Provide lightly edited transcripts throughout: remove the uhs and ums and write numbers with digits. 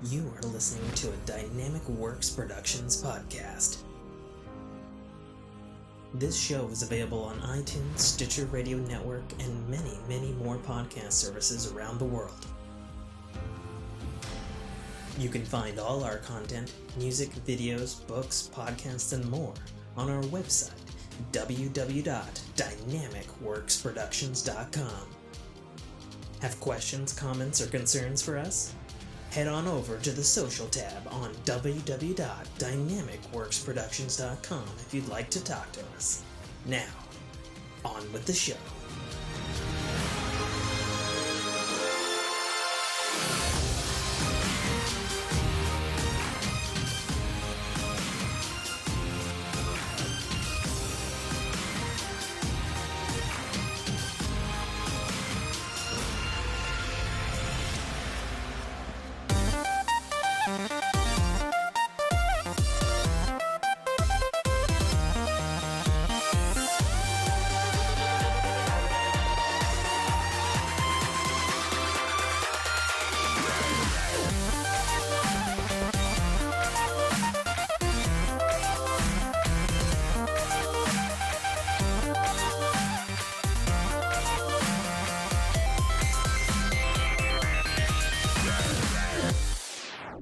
You are listening to a Dynamicworksproductions podcast. This show is available on iTunes, Stitcher Radio Network, and many, many more podcast services around the world. You can find all our content, music, videos, books, podcasts, and more on our website, www.dynamicworksproductions.com. Have questions, comments, or concerns for us? Head on over to the social tab on www.dynamicworksproductions.com if you'd like to talk to us. Now, on with the show.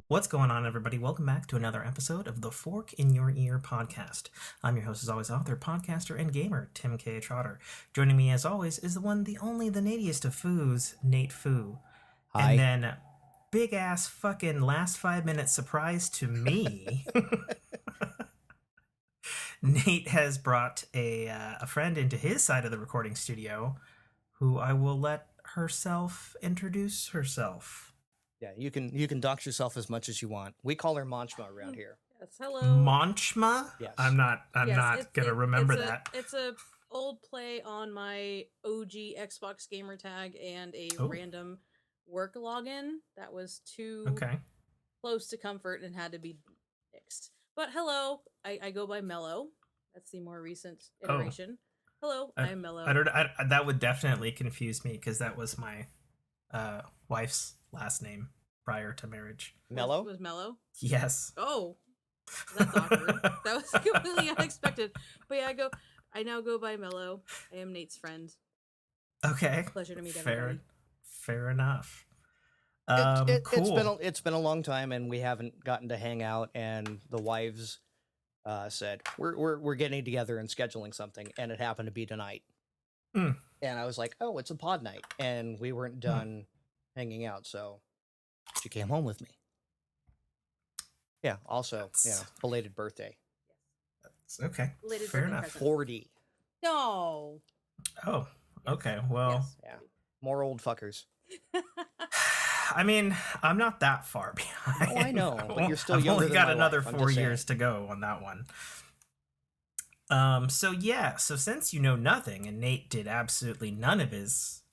What's going on, everybody? Welcome back to another episode of the Fork in Your Ear podcast. I'm your host, as always, author, podcaster, and gamer, Tim K. Trotter. Joining me, as always, is the one, the only, the natiest of foos, Nate Foo. Hi. And then, big-ass fucking last 5-minute surprise to me. Nate has brought a friend into his side of the recording studio, who I will let herself introduce herself. Yeah, you can dox yourself as much as you want. We call her Manchma around here. Yes, hello. Manchma? Yes. I'm not gonna remember that. It's a old play on my OG Xbox gamer tag and a random work login that was too close to comfort and had to be fixed. But hello, I go by Mello. That's the more recent iteration. Hello, I am Mello. That would definitely confuse me because that was my wife's last name prior to marriage. Mello? Was Mello? Yes. Oh, that's awkward. That was completely unexpected. But yeah, I now go by Mello. I am Nate's friend. Okay. Pleasure to meet everybody. Fair enough. Cool. It's been a long time, and we haven't gotten to hang out. And the wives said we're getting together and scheduling something, and it happened to be tonight. And I was like, oh, it's a pod night, and we weren't done hanging out, so she came home with me. Yeah. Also, belated birthday. That's okay. Belated Fair birthday enough. present. 40. No. Oh, okay. Well, Yes. Yeah. More old fuckers. I mean, I'm not that far behind. Oh, I know, but you're still I've younger only than got my another wife. I'm 4 just years to go on that one. So since you know nothing, and Nate did absolutely none of his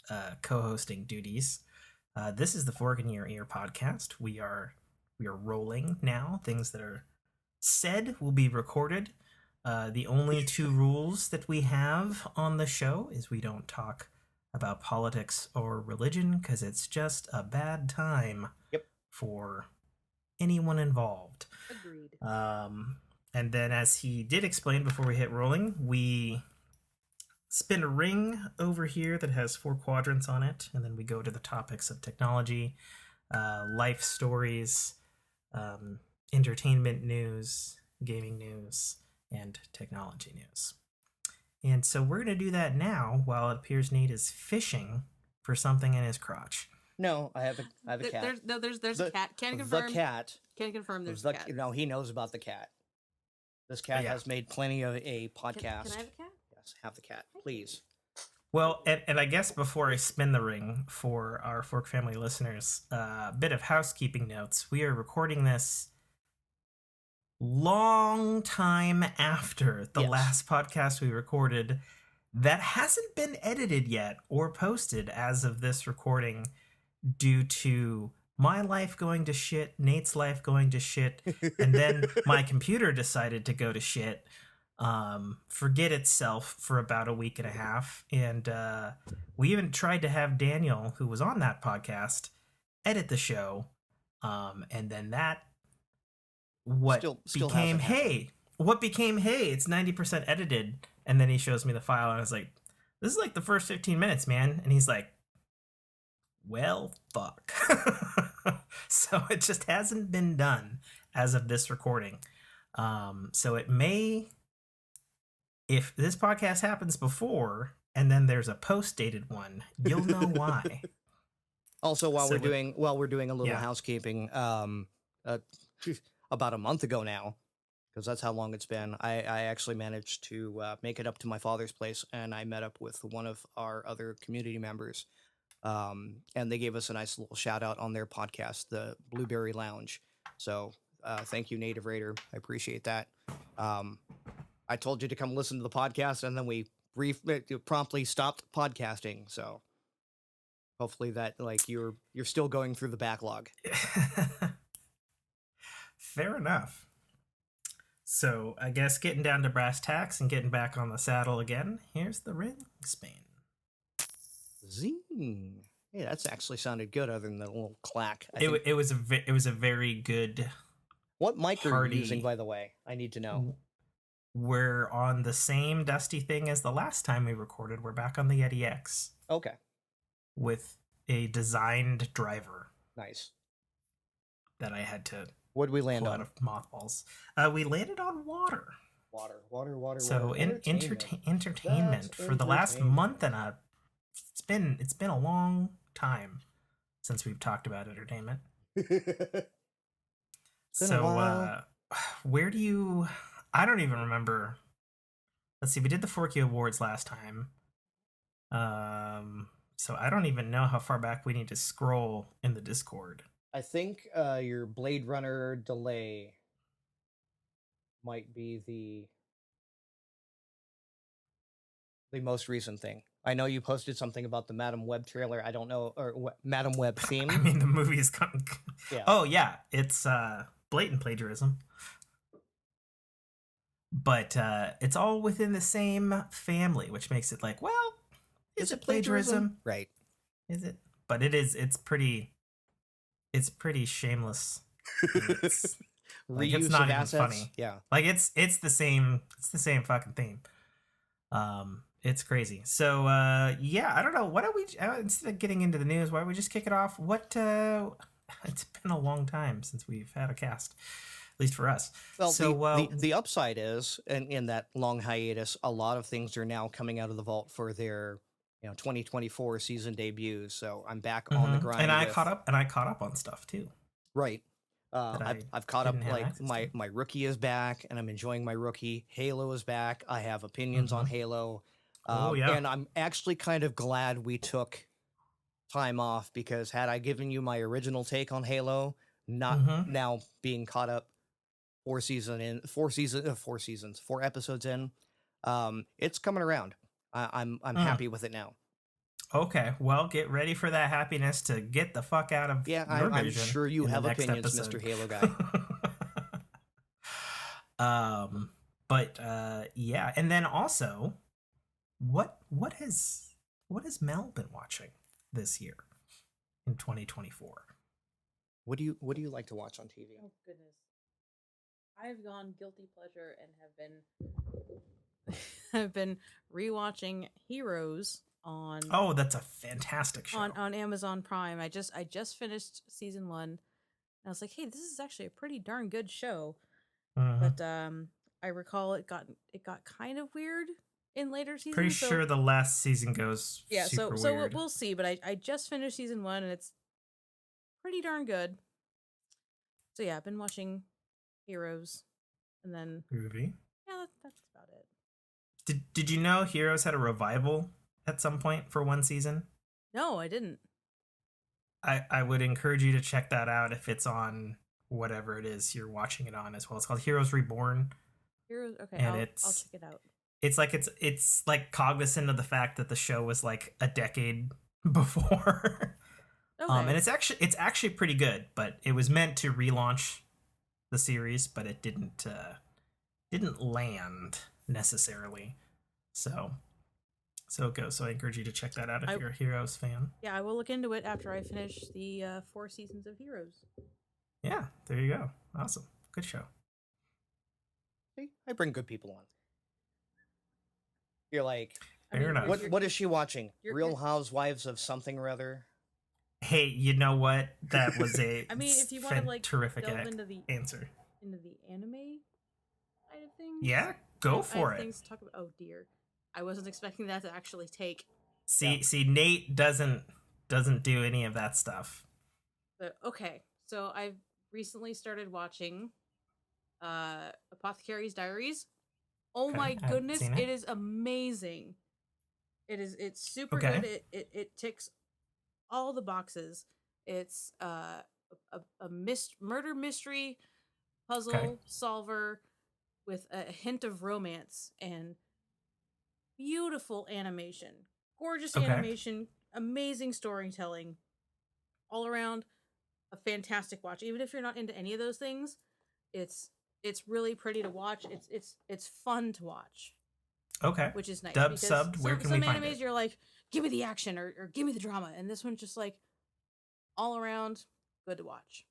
co-hosting duties, this is the Fork in Your Ear podcast. We are rolling now. Things that are said will be recorded. The only two rules that we have on the show is we don't talk about politics or religion because it's just a bad time for anyone involved. Agreed. And then, as he did explain before we hit rolling, we spin a ring over here that has 4 quadrants on it, and then we go to the topics of technology, life stories, entertainment news, gaming news, and technology news. And so we're going to do that now while it appears Nate is fishing for something in his crotch. No, I have a cat. There's a cat. Can confirm. The cat. Can confirm there's a cat. No, he knows about the cat. This cat has made plenty of a podcast. Can I have a cat? Yes, have the cat, please. Well, and I guess before I spin the ring for our Fork family listeners, a bit of housekeeping notes. We are recording this long time after the last podcast we recorded that hasn't been edited yet or posted as of this recording due to my life going to shit, Nate's life going to shit, and then my computer decided to go to shit. forget itself for about a week and a half. And we even tried to have Daniel, who was on that podcast, edit the show. And then that what still became what became it's 90% edited, and then he shows me the file and I was like, this is like the first 15 minutes, man. And he's like, well, fuck. So it just hasn't been done as of this recording. So it may, if this podcast happens before and then there's a post-dated one, you'll know why. Also, while we're doing a little housekeeping, about a month ago now, because that's how long it's been, I actually managed to make it up to my father's place, and I met up with one of our other community members, and they gave us a nice little shout out on their podcast, the Blueberry Lounge. So thank you, Native Raider. I appreciate that. I told you to come listen to the podcast, and then we promptly stopped podcasting. So hopefully that, like, you're still going through the backlog. Fair enough. So I guess getting down to brass tacks and getting back on the saddle again, here's the ring spin. Zing. Hey, that's actually sounded good, other than the little clack. It was a very good. What mic are you using, by the way? I need to know. We're on the same dusty thing as the last time we recorded. We're back on the Yeti X. Okay. With a designed driver. Nice. That I had to. What'd we land on? Out of mothballs. We landed on water. Water. So entertainment for the last month and it's been a long time since we've talked about entertainment. So where do you? I don't even remember. Let's see. We did the Forky Awards last time. So I don't even know how far back we need to scroll in the Discord. I think your Blade Runner delay might be the most recent thing. I know you posted something about the Madam Web trailer. I don't know, or Madam Web theme. I mean, the movie is coming. Yeah. Oh yeah, it's blatant plagiarism. But it's all within the same family, which makes it like, well, is it plagiarism? Right. Is it? But it is. It's pretty shameless. Like, it's not even funny. Yeah. Like it's the same fucking theme. It's crazy. So yeah, I don't know. Why don't we instead of getting into the news, why don't we just kick it off? It's been a long time since we've had a cast. At least for us. Well, so the upside is, in that long hiatus, a lot of things are now coming out of the vault for their 2024 season debuts. So I'm back on the grind. And I caught up on stuff too. Right. I've caught up. Like my Rookie is back, and I'm enjoying my Rookie. Halo is back. I have opinions on Halo. And I'm actually kind of glad we took time off, because had I given you my original take on Halo, not now being caught up 4 episodes in, it's coming around. I'm happy with it now. Okay, well, get ready for that happiness to get the fuck out of your vision. I'm sure you have opinions, Mr. Halo guy. Yeah, and then also, what has Mel been watching this year in 2024? What do you like to watch on TV? Oh goodness, I've gone guilty pleasure and have been rewatching Heroes on. Oh, that's a fantastic show on Amazon Prime. I just finished season 1, and I was like, hey, this is actually a pretty darn good show. But I recall it got kind of weird in later seasons. Pretty sure the last season goes super weird. We'll see. But I just finished season 1, and it's pretty darn good. So yeah, I've been watching Heroes, and then movie. Yeah, that's about it. Did you know Heroes had a revival at some point for 1 season? No, I didn't. I would encourage you to check that out if it's on whatever it is you're watching it on as well. It's called Heroes Reborn. Heroes, okay, and I'll check it out. It's like cognizant of the fact that the show was like a decade before. Okay. And it's actually pretty good, but it was meant to relaunch the series, but it didn't land necessarily. So it goes. So I encourage you to check that out if you're a Heroes fan. Yeah, I will look into it after I finish the 4 seasons of Heroes. Yeah, there you go. Awesome. Good show. See, I bring good people on. You're like, fair enough. What is she watching? Real Housewives of something or other? Hey, you know what? That was a I mean, if you want to like terrific delve into the answer. Into the anime side of things. Yeah, go for it. Things to talk about. Oh dear. I wasn't expecting that to actually take. See, Nate doesn't do any of that stuff. But okay, so I've recently started watching Apothecary's Diaries. Oh my goodness, it is amazing. It's super good. It ticks all the boxes. It's a murder mystery puzzle solver with a hint of romance and beautiful animation. Gorgeous animation, amazing storytelling. All around a fantastic watch. Even if you're not into any of those things, it's really pretty to watch. It's fun to watch. Okay. Which is nice. Subbed, where can we find it? Some animes you're like, give me the action or give me the drama. And this one's just like all around good to watch.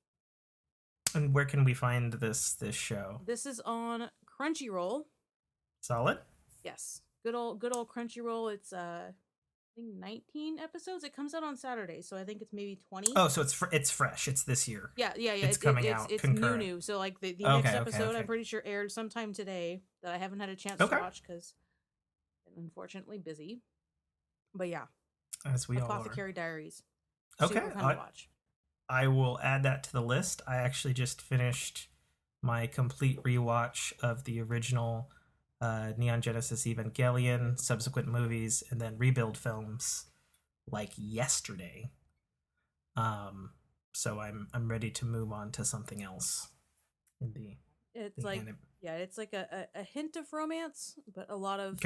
And where can we find this show? This is on Crunchyroll. Solid? Yes. Good old Crunchyroll. It's I think 19 episodes. It comes out on Saturday, so I think it's maybe 20. Oh, so it's fresh. It's this year. Yeah. It's coming out. It's concurrent. new. So like the next episode, I'm pretty sure aired sometime today that I haven't had a chance to watch because I'm unfortunately busy. But yeah, as we all are. Apothecary Diaries. Okay, Super fun to watch. I will add that to the list. I actually just finished my complete rewatch of the original Neon Genesis Evangelion, subsequent movies, and then rebuild films like yesterday. So I'm ready to move on to something else. It's like a hint of romance, but a lot of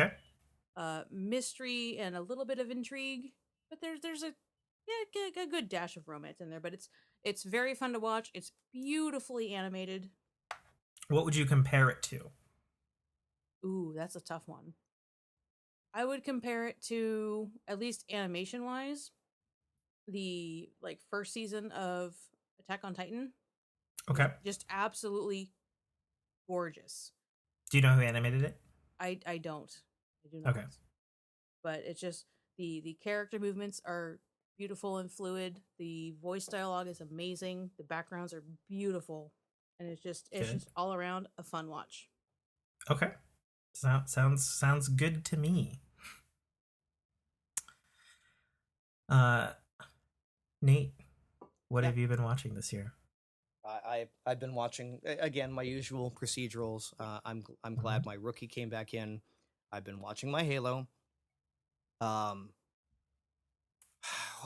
mystery and a little bit of intrigue. But there's a good dash of romance in there. But it's very fun to watch. It's beautifully animated. What would you compare it to? Ooh, that's a tough one. I would compare it to, at least animation wise, the first season of Attack on Titan. Okay. Just absolutely gorgeous. Do you know who animated it? I don't. I do not. Okay. But it's just the character movements are beautiful and fluid. The voice dialogue is amazing. The backgrounds are beautiful. And it's just all around a fun watch. Okay. Sounds good to me. Nate, what have you been watching this year? I've been watching again my usual procedurals. I'm glad my Rookie came back in. I've been watching my Halo. What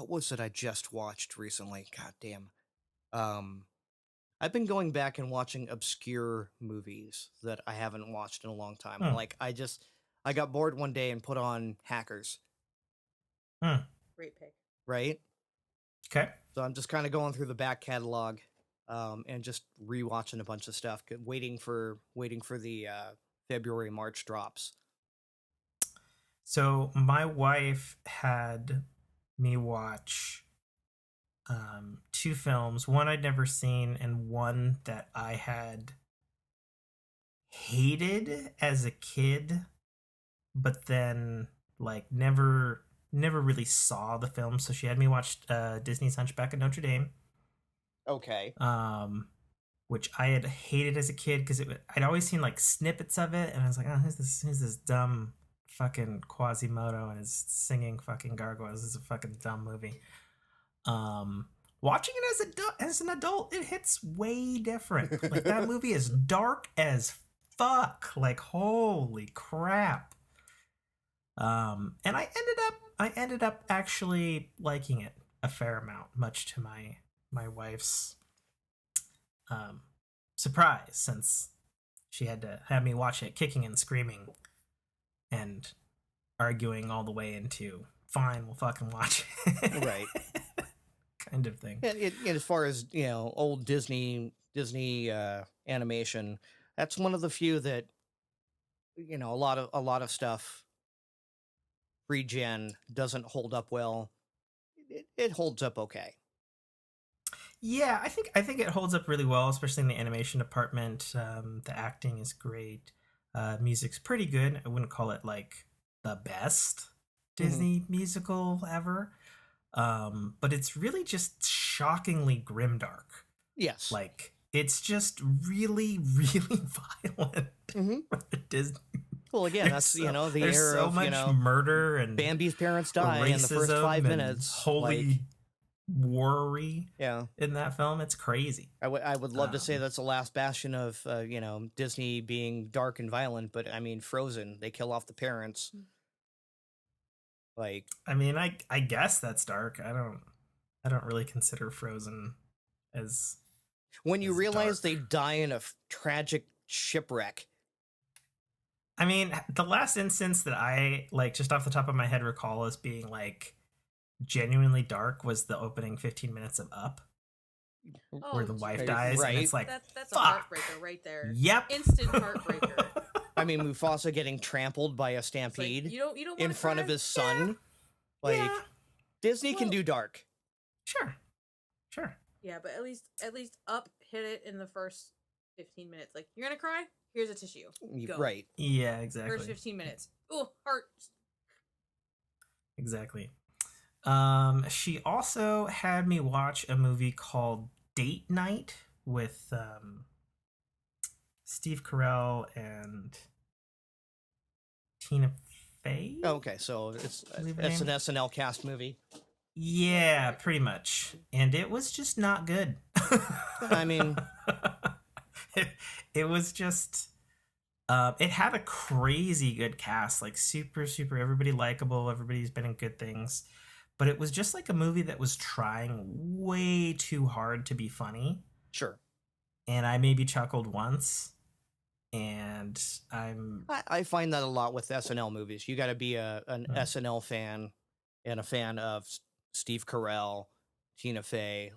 was it I just watched recently? God damn. I've been going back and watching obscure movies that I haven't watched in a long time. Like I got bored one day and put on Hackers. Great pick. Right? Okay. So I'm just kind of going through the back catalog and just rewatching a bunch of stuff, waiting for the February March drops. So my wife had me watch 2 films, one I'd never seen and one that I had hated as a kid, but then never really saw the film. So she had me watch Disney's Hunchback of Notre Dame. Okay. Which I had hated as a kid because I'd always seen snippets of it, and I was like, oh, who's this dumb fucking Quasimodo and his singing fucking gargoyles. This is a fucking dumb movie. Watching it as an adult, it hits way different. That movie is dark as fuck. Holy crap. And I ended up actually liking it a fair amount, much to my wife's surprise, since she had to have me watch it kicking and screaming and arguing all the way into fine, we'll fucking watch it. Right. Kind of thing. And as far as old Disney animation, that's one of the few that a lot of stuff pre-gen doesn't hold up well. It holds up okay. Yeah, I think it holds up really well, especially in the animation department. The acting is great. Music's pretty good. I wouldn't call it like the best Disney musical ever. But it's really just shockingly grimdark. Yes. Like it's just really, really violent. Disney. Well, again, that's the era so of much murder and Bambi's parents die in the first 5 minutes. Holy worry. Yeah. In that film, it's crazy. I would love to say that's the last bastion of Disney being dark and violent, but I mean Frozen, they kill off the parents. Like, I mean, I guess that's dark. I don't really consider Frozen as when you realize dark. they die in a tragic shipwreck. I mean, the last instance that I like just off the top of my head recall as being like genuinely dark was the opening 15 minutes of Up, where the wife dies, and it's like that's fuck. A heartbreaker right there. Yep, instant heartbreaker. I mean, Mufasa getting trampled by a stampede like, you don't in front of his son. Yeah. Like Yeah. Disney can do dark. Sure. Yeah, but at least Up hit it in the first 15 minutes. Like, you're gonna cry? Here's a tissue. Go. Right. Yeah, exactly. First 15 minutes. Oh, heart. Exactly. She also had me watch a movie called Date Night with Steve Carell and Tina Fey. Okay, so it's an SNL cast movie. Yeah, pretty much. And it was just not good. I mean, it was just it had a crazy good cast, like super everybody likable, everybody's been in good things, but it was just like a movie that was trying way too hard to be funny. Sure. And I maybe chuckled once, and I find that a lot with SNL movies. You got to be an SNL fan and a fan of Steve Carell, Tina Fey.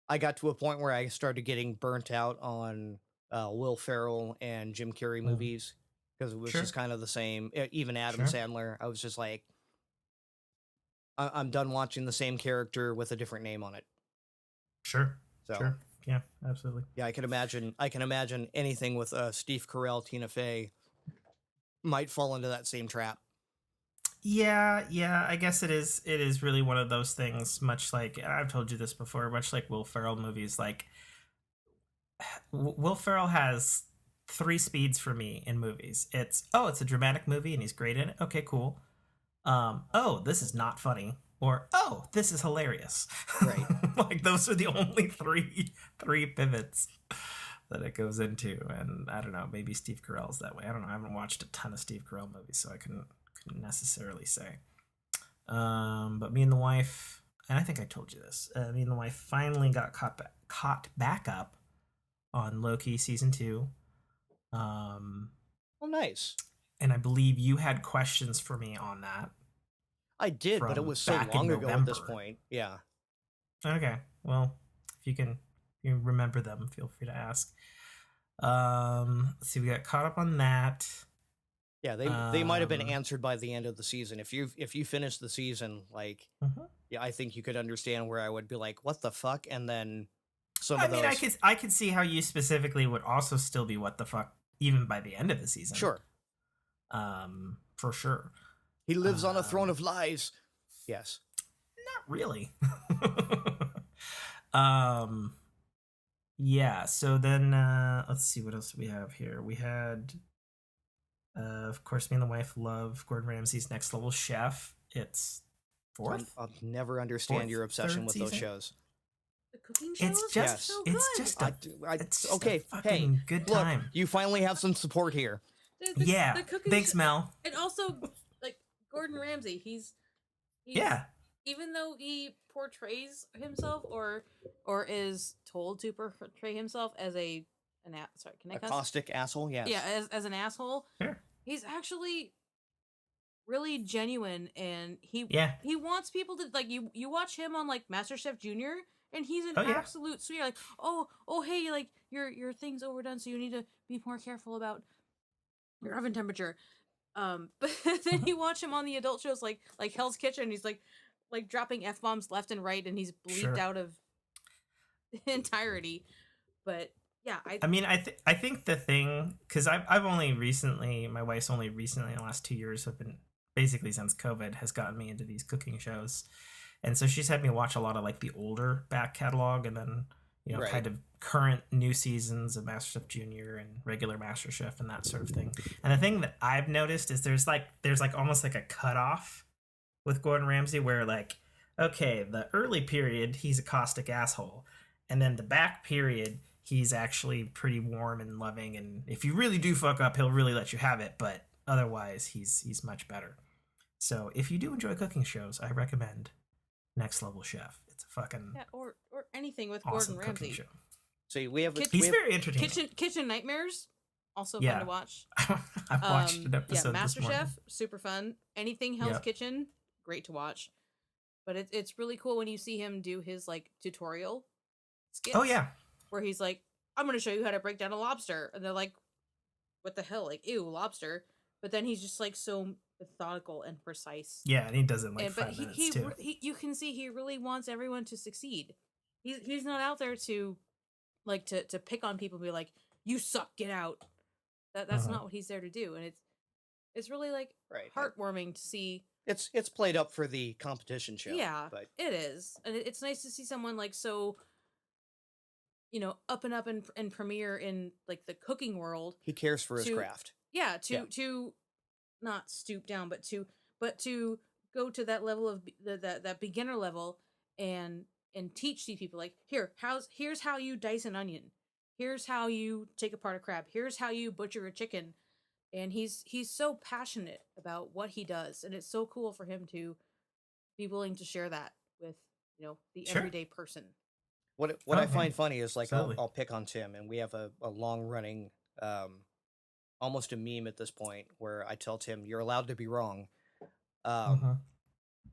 I got to a point where I started getting burnt out on Will Ferrell and Jim Carrey movies because it was just kind of the same. Even Adam Sandler, I was just like, I'm done watching the same character with a different name on it. Sure. So, yeah, absolutely. Yeah, I can imagine anything with Steve Carell, Tina Fey might fall into that same trap. Yeah, I guess it is really one of those things, much like I've told you this before, much like Will Ferrell movies. Like Will Ferrell has 3 speeds for me in movies. It's a dramatic movie and he's great in it. Okay, cool. This is not funny, or this is hilarious. Right. Like those are the only three pivots that it goes into. And I don't know, maybe Steve Carell's that way. I don't know. I haven't watched a ton of Steve Carell movies, so I couldn't necessarily say. But me and the wife, and I think I told you this, me and the wife finally got caught back up on Loki season 2. Oh, nice. And I believe you had questions for me on that. I did, but it was so long ago at this point. Yeah. Okay. Well, if you remember them, feel free to ask. Let's see, we got caught up on that. Yeah, they might have been answered by the end of the season. If you finish the season, like, yeah, I think you could understand where I would be like, what the fuck? And then I could see how you specifically would also still be what the fuck even by the end of the season. Sure. For sure. He lives on a throne of lies. Yes. Not really. Yeah, so then let's see what else we have here. We had of course me and the wife love Gordon Ramsay's Next Level Chef. It's 4th. I'll never understand your obsession with those shows. The cooking shows? It's just so good. it's just okay. a fucking good time. Look, you finally have some support here. The thanks, Mel. And also, like Gordon Ramsay, he's even though he portrays himself or is told to portray himself as a caustic asshole, yes. Yeah, as an asshole. Sure. He's actually really genuine, and he wants people to like you. You watch him on like MasterChef Junior, and he's an absolute sweetheart. Like, oh, hey, like your thing's overdone, so you need to be more careful about your oven temperature. But then you watch him on the adult shows like Hell's Kitchen, and he's like, like dropping F-bombs left and right, and he's bleeped out of the entirety. But yeah, I mean, I think the thing, because I've only recently, my wife's only recently in the last 2 years have been, basically since COVID, has gotten me into these cooking shows. And so she's had me watch a lot of like the older back catalog, and then, you know, kind of current new seasons of MasterChef Junior and regular MasterChef and that sort of thing. And the thing that I've noticed is there's like almost like a cutoff with Gordon Ramsay where like, okay, the early period, he's a caustic asshole. And then the back period, he's actually pretty warm and loving. And if you really do fuck up, he'll really let you have it. But otherwise, he's much better. So if you do enjoy cooking shows, I recommend Next Level Chef. It's a fucking or anything with awesome Gordon Ramsay. show. So we have he's very entertaining. Kitchen Nightmares, also fun to watch. I've watched an episode. Yeah, this morning. MasterChef, super fun. Anything Hell's Kitchen, great to watch. But it's really cool when you see him do his like tutorial skits. Oh yeah, where he's like, I'm going to show you how to break down a lobster, and they're like, what the hell, like, ew, lobster. But then he's just like so methodical and precise. Yeah, and he does it in like 5 minutes too. You can see he really wants everyone to succeed. He's not out there to like to pick on people and be like, you suck, get out. That's not what he's there to do. And it's really like heartwarming to see. It's played up for the competition show. Yeah, but it is. And it's nice to see someone like so, you know, up and premiere in like the cooking world. He cares for his craft. Yeah, to not stoop down, but to go to that level of that beginner level and teach these people like, here's how you dice an onion. Here's how you take apart a crab. Here's how you butcher a chicken. And he's so passionate about what he does, and it's so cool for him to be willing to share that with, you know, the everyday person. What I find funny is like I'll pick on Tim, and we have a long running almost a meme at this point where I tell Tim, you're allowed to be wrong.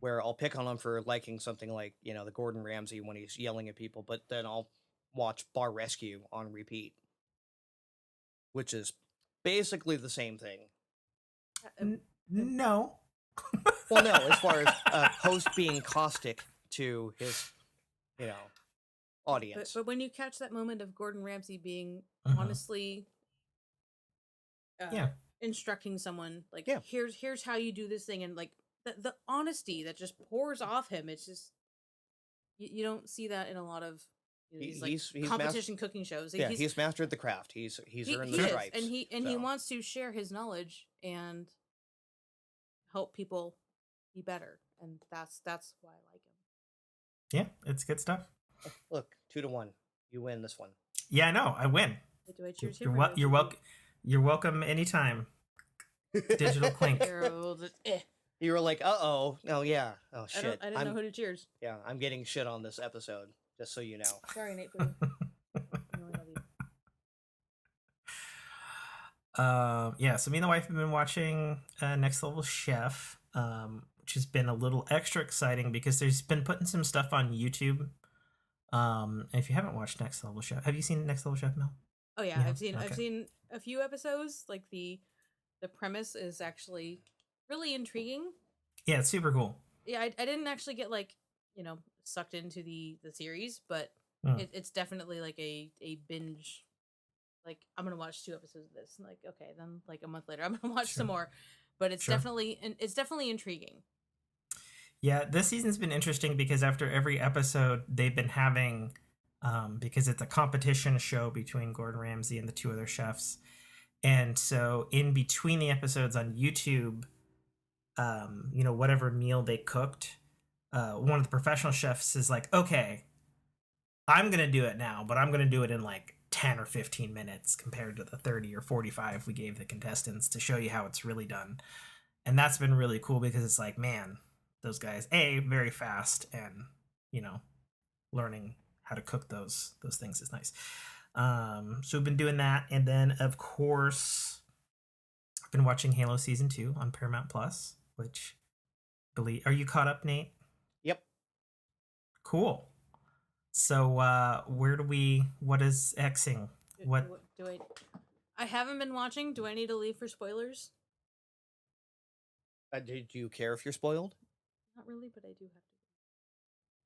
Where I'll pick on him for liking something like, you know, the Gordon Ramsay when he's yelling at people, but then I'll watch Bar Rescue on repeat, which is basically the same thing. No. Well, no, as far as a host being caustic to his, you know, audience. But when you catch that moment of Gordon Ramsay being honestly instructing someone, like, here's how you do this thing, and like the honesty that just pours off him, it's just, you don't see that in a lot of, you know, he's competition cooking shows. He's mastered the craft. He's earned the stripes. And he wants to share his knowledge and help people be better. And that's why I like him. Yeah, it's good stuff. Look, 2-1. You win this one. Yeah, I know. I win. Do I cheers you're welcome. You're welcome anytime. Digital clink. You were like, oh yeah, oh shit. I didn't know who to cheers. Yeah, I'm getting shit on this episode. Just so you know. Sorry, Nate. Yeah, so me and the wife have been watching Next Level Chef, which has been a little extra exciting because there's been putting some stuff on YouTube. And if you haven't watched Next Level Chef, have you seen Next Level Chef, Mel? Oh yeah, I've seen a few episodes. Like the premise is actually really intriguing. Yeah, it's super cool. Yeah, I didn't actually get like, you know, sucked into the series, but it's definitely like a binge. Like, I'm gonna watch 2 episodes of this, and like, okay, then like a month later I'm gonna watch some more. But it's definitely intriguing. Yeah, this season's been interesting because after every episode they've been having, because it's a competition show between Gordon Ramsay and the 2 other chefs, and so in between the episodes on YouTube, you know, whatever meal they cooked, one of the professional chefs is like, okay, I'm going to do it now, but I'm going to do it in like 10 or 15 minutes compared to the 30 or 45 we gave the contestants to show you how it's really done. And that's been really cool because it's like, man, those guys, very fast, and, you know, learning how to cook those things is nice. So we've been doing that. And then, of course, I've been watching Halo Season 2 on Paramount Plus, which, are you caught up, Nate? Yep. Cool. So what is Xing? What do I haven't been watching. Do I need to leave for spoilers? Do you care if you're spoiled? Not really, but I do have to.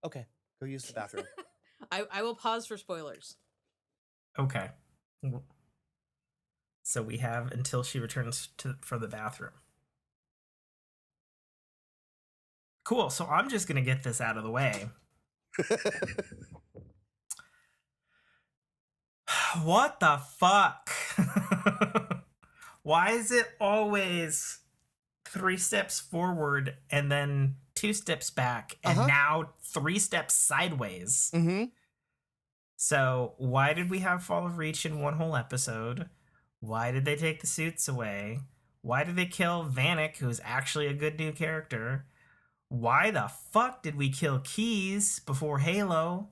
Okay, go use the bathroom. I will pause for spoilers. Okay. So we have until she returns from the bathroom. Cool. So I'm just going to get this out of the way. What the fuck? Why is it always 3 steps forward and then 2 steps back and now 3 steps sideways? Mm-hmm. So why did we have Fall of Reach in one whole episode? Why did they take the suits away? Why did they kill Vanek, who's actually a good new character? Why the fuck did we kill Keys before Halo?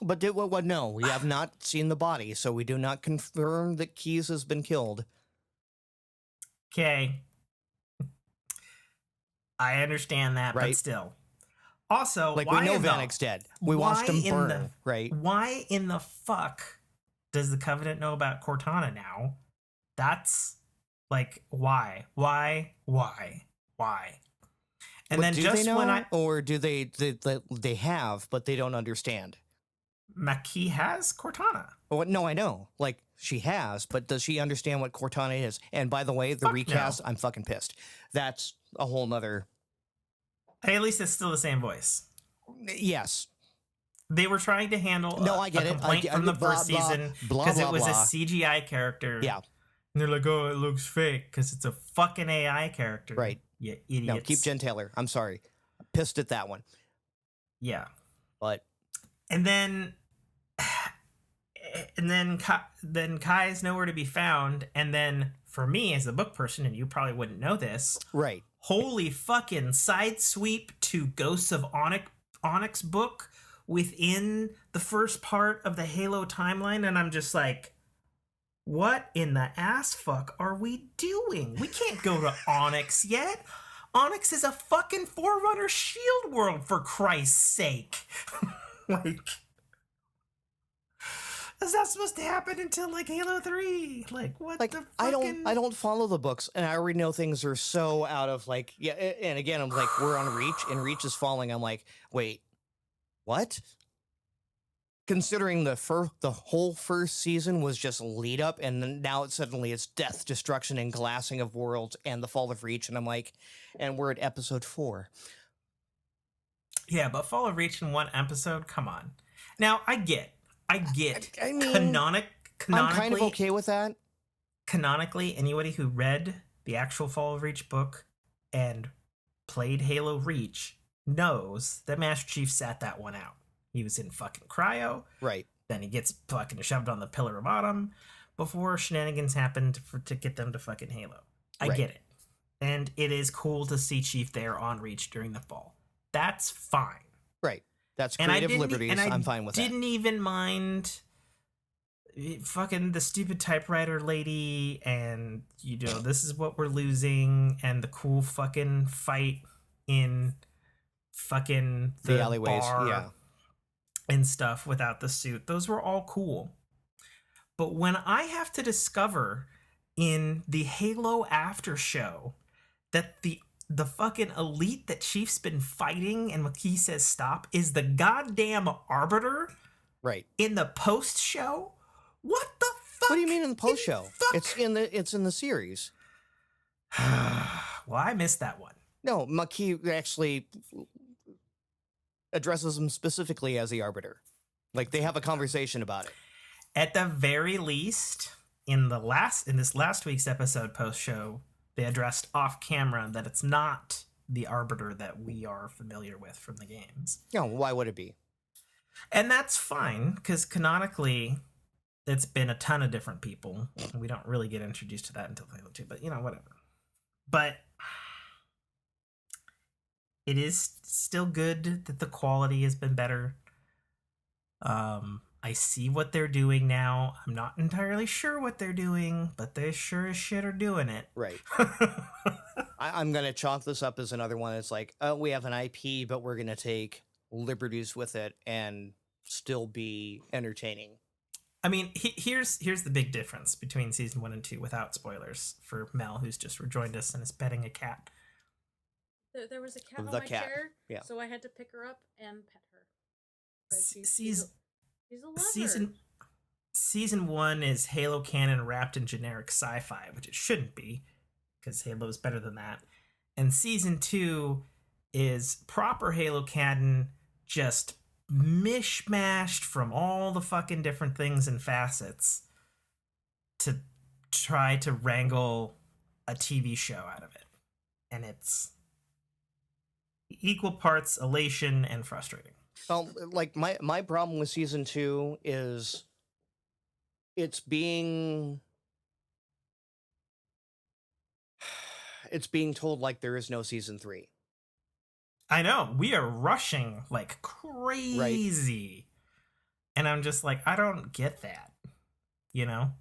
But no, we have not seen the body, so we do not confirm that Keys has been killed. Okay. I understand that, right. But still. Also, like, we know Vanek's dead. We watched him burn, right? Why in the fuck does the Covenant know about Cortana now? That's, like, why? And then just they know, when or do they have, but they don't understand? Makee has Cortana. Oh, no, I know. Like, she has, but does she understand what Cortana is? And by the way, the recast, no. I'm fucking pissed. That's a whole nother... Hey, at least it's still the same voice. Yes. They were trying to handle a complaint from the first season because it was a CGI character. Yeah. And they're like, oh, it looks fake because it's a fucking AI character. Right. You idiots. No, keep Jen Taylor. I'm sorry. I'm pissed at that one. Yeah. But... And then Kai is nowhere to be found. And then for me as a book person, and you probably wouldn't know this. Right. Holy fucking side sweep to Ghosts of Onyx book within the first part of the Halo timeline. And I'm just like, what in the ass fuck are we doing? We can't go to Onyx yet. Onyx is a fucking Forerunner shield world, for Christ's sake. Like, is that supposed to happen until like Halo 3? Like, what the fucking... I don't follow the books, and I already know things are so out of, like, yeah, and again, I'm like, we're on Reach, and Reach is falling. I'm like, wait, what? Considering the whole first season was just lead up, and then now suddenly it's death, destruction, and glassing of worlds, and the fall of Reach, and I'm like, and we're at episode 4. Yeah, but Fall of Reach in one episode? Come on. Now, I get. I mean, canonically, I'm kind of okay with that. Canonically, anybody who read the actual Fall of Reach book and played Halo Reach knows that Master Chief sat that one out. He was in fucking cryo. Right. Then he gets fucking shoved on the pillar of bottom before shenanigans happened to get them to fucking Halo. I get it. And it is cool to see Chief there on Reach during the fall. That's fine. Right. That's creative liberties. I'm fine with that. I didn't even mind fucking the stupid typewriter lady and, you know, this is what we're losing, and the cool fucking fight in fucking the alleyways, bar and stuff without the suit. Those were all cool. But when I have to discover in the Halo after show that the fucking elite that Chief's been fighting and Makee says stop is the goddamn Arbiter. Right. In the post show? What the fuck? What do you mean in the post show? It's in the series. Well, I missed that one. No, Makee actually addresses him specifically as the Arbiter. Like, they have a conversation about it. At the very least, in this last week's episode post show, they addressed off camera that it's not the Arbiter that we are familiar with from the games. No, why would it be? And that's fine, because canonically, it's been a ton of different people. And we don't really get introduced to that until Halo 2, but, you know, whatever. But it is still good that the quality has been better. I see what they're doing now. I'm not entirely sure what they're doing, but they sure as shit are doing it. Right. I'm going to chalk this up as another one. It's like, oh, we have an IP, but we're going to take liberties with it and still be entertaining. I mean, here's the big difference between season 1 and 2 without spoilers for Mel, who's just rejoined us and is petting a cat. There was a cat on my chair, so I had to pick her up and pet her. She's a lover. Season 1 is Halo canon wrapped in generic sci-fi, which it shouldn't be, because Halo is better than that. And Season 2 is proper Halo canon, just mishmashed from all the fucking different things and facets to try to wrangle a TV show out of it. And it's equal parts elation and frustrating. Well, like my problem with Season 2 is it's being told like there is no Season 3. I know, we are rushing like crazy. Right. And I'm just like, I don't get that. You know?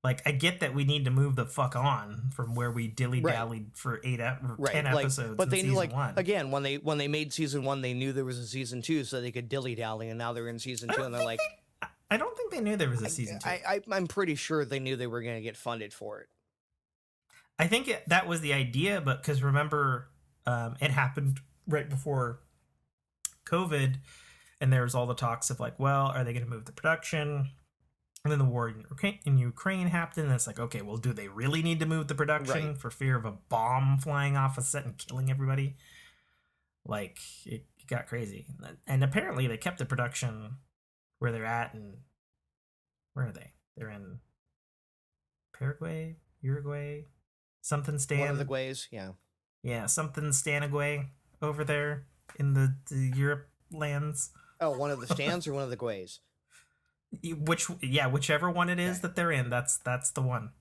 Like, I get that we need to move the fuck on from where we dilly-dallied for 10 episodes but in Season 1. Again, when they made Season 1, they knew there was a Season 2 so they could dilly-dally, and now they're in Season 2 and they're like... I don't think they knew there was a Season 2. I'm pretty sure they knew they were going to get funded for it. I think that was the idea, but because remember, it happened right before COVID, and there was all the talks of like, well, are they going to move the production? And then the war in Ukraine happened, and it's like, okay, well, do they really need to move the production for fear of a bomb flying off a set and killing everybody? Like, it got crazy. And apparently they kept the production where they're at, and where are they? They're in Paraguay, Uruguay, something Stan. One of the Guays, yeah. Yeah, something Stanagway over there in the Europe lands. Oh, one of the Stans or one of the Guays? Whichever one it is that they're in, that's the one.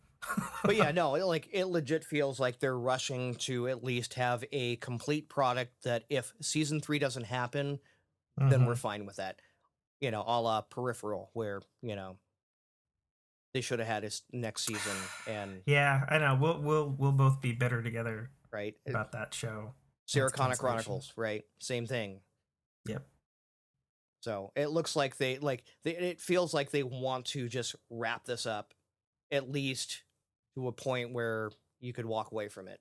But yeah, no, it legit feels like they're rushing to at least have a complete product that if Season 3 doesn't happen, then we're fine with that. You know, a la Peripheral, where, you know, they should have had his next season. And yeah, I know. We'll both be better together, right? About that show. Sarah Connor Chronicles, right? Same thing. Yep. So it looks like it feels like they want to just wrap this up, at least to a point where you could walk away from it.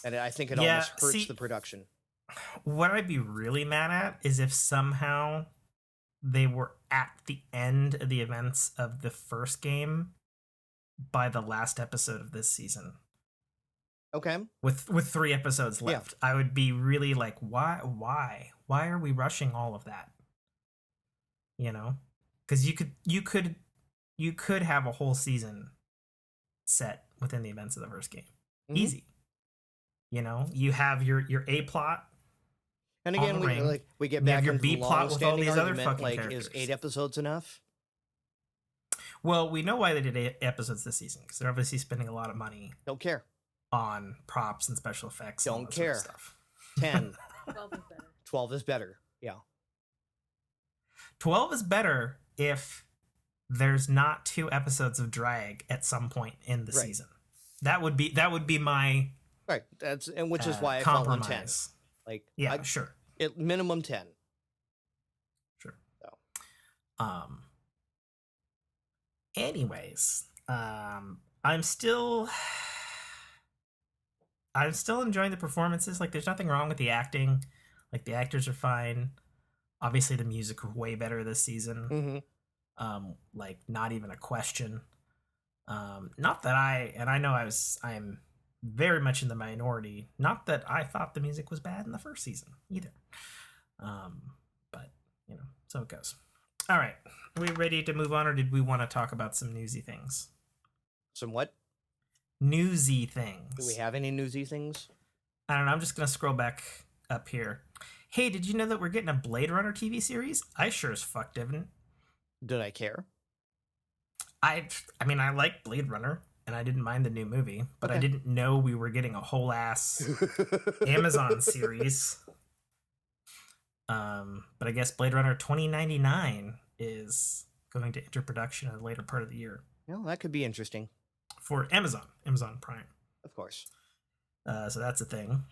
And I think it almost hurts the production. What I'd be really mad at is if somehow they were at the end of the events of the first game by the last episode of this season. Okay. With 3 episodes left. Yeah. I would be really like, why are we rushing all of that? You know? Because you could have a whole season set within the events of the first game. Easy. You know, you have your A plot. And again, we get back your into B the plot with all these other fucking like, characters. Is 8 episodes enough? Well, we know why they did 8 episodes this season, because they're obviously spending a lot of money. Don't care. On props and special effects. Don't care. Sort of stuff. 10. 12 is better. 12 is better. Yeah. 12 is better if there's not 2 episodes of drag at some point in the season. That would be my right. Which is why I call on 10. Like, yeah, sure. Minimum 10. Sure. So. Anyways, I'm still enjoying the performances. Like, there's nothing wrong with the acting. Like, the actors are fine. Obviously, the music way better this season. Like, not even a question. Not that I'm very much in the minority. Not that I thought the music was bad in the first season either. But, you know, so it goes. All right. Are we ready to move on, or did we want to talk about some newsy things? Some what? Newsy things. Do we have any newsy things? I don't know. I'm just going to scroll back up here. Hey, did you know that we're getting a Blade Runner TV series? I sure as fuck didn't. Did I care? I mean, I like Blade Runner, and I didn't mind the new movie, but I didn't know we were getting a whole ass Amazon series. But I guess Blade Runner 2099 is going to enter production in the later part of the year. Well, that could be interesting. For Amazon Prime. Of course. So that's a thing.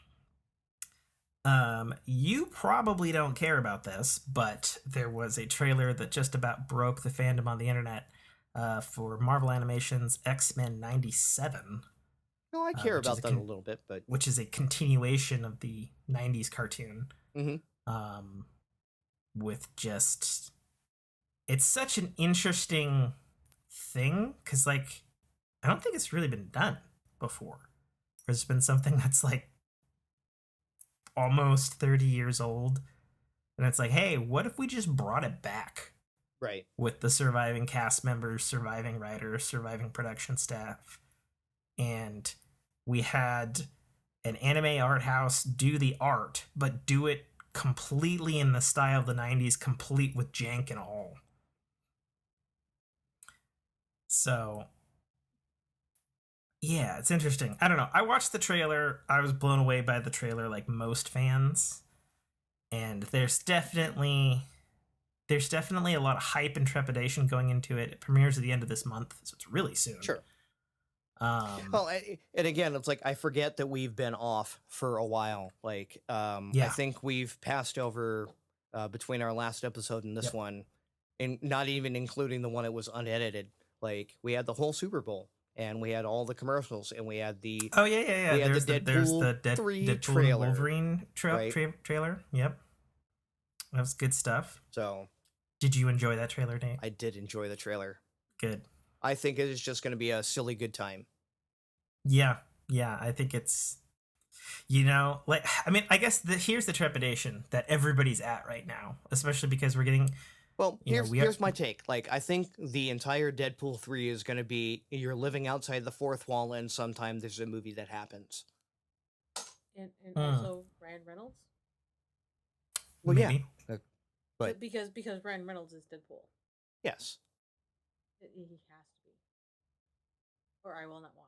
You probably don't care about this, but there was a trailer that just about broke the fandom on the internet for Marvel Animation's X-Men 97. No, I care about that a little bit, but which is a continuation of the 90s cartoon. with just, it's such an interesting thing because, like, I don't think it's really been done before. There's been something that's like almost 30 years old, and it's like, hey, what if we just brought it back? Right. With the surviving cast members, surviving writers, surviving production staff. And we had an anime art house do the art, but do it completely in the style of the 90s, complete with jank and all. So, yeah, it's interesting. I don't know. I watched the trailer. I was blown away by the trailer like most fans. And there's definitely a lot of hype and trepidation going into it. It premieres at the end of this month, so it's really soon. Sure. Well, and again, it's like I forget that we've been off for a while. Like, I think we've passed over between our last episode and this one, and not even including the one that was unedited. Like, we had the whole Super Bowl, and we had all the commercials, and we had the we had there's the Deadpool 3 Deadpool trailer, Wolverine trailer. Yep, that was good stuff. So, did you enjoy that trailer, Nate? I did enjoy the trailer. Good. I think it is just going to be a silly good time. Yeah, I think it's, you know, like, I mean, I guess here's the trepidation that everybody's at right now, especially because we're getting. Well, here's my take. Like, I think the entire Deadpool 3 is going to be you're living outside the fourth wall, and sometime there's a movie that happens. And also Ryan Reynolds. Well, maybe. Yeah, but because Ryan Reynolds is Deadpool. Yes, he has to be, or I will not watch.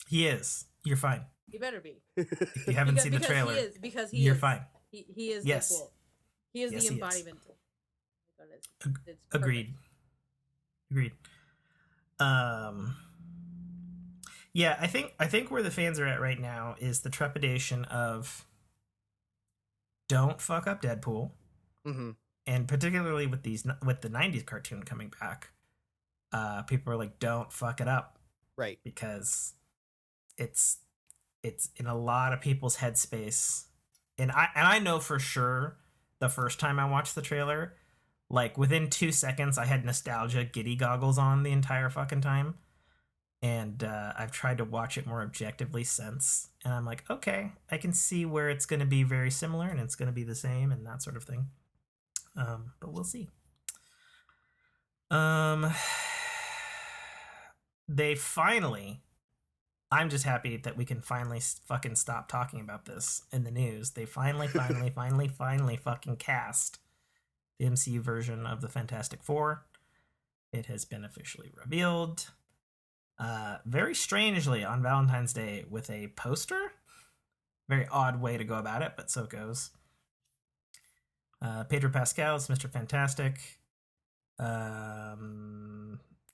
He is. You're fine. He better be. If you haven't seen the trailer, you're fine. He is yes. Deadpool. He is the embodiment. Agreed. Yeah, I think where the fans are at right now is the trepidation of don't fuck up Deadpool, and particularly with the '90s cartoon coming back, people are like, don't fuck it up, right? Because it's in a lot of people's headspace, and I know for sure the first time I watched the trailer, like within 2 seconds I had nostalgia giddy goggles on the entire fucking time, and I've tried to watch it more objectively since, and I'm like, okay, I can see where it's going to be very similar and it's going to be the same and that sort of thing, but we'll see. They finally, I'm just happy that we can finally fucking stop talking about this in the news. They finally fucking cast the MCU version of the Fantastic Four. It has been officially revealed. Very strangely on Valentine's Day with a poster. Very odd way to go about it, but so it goes. Pedro Pascal is Mr. Fantastic.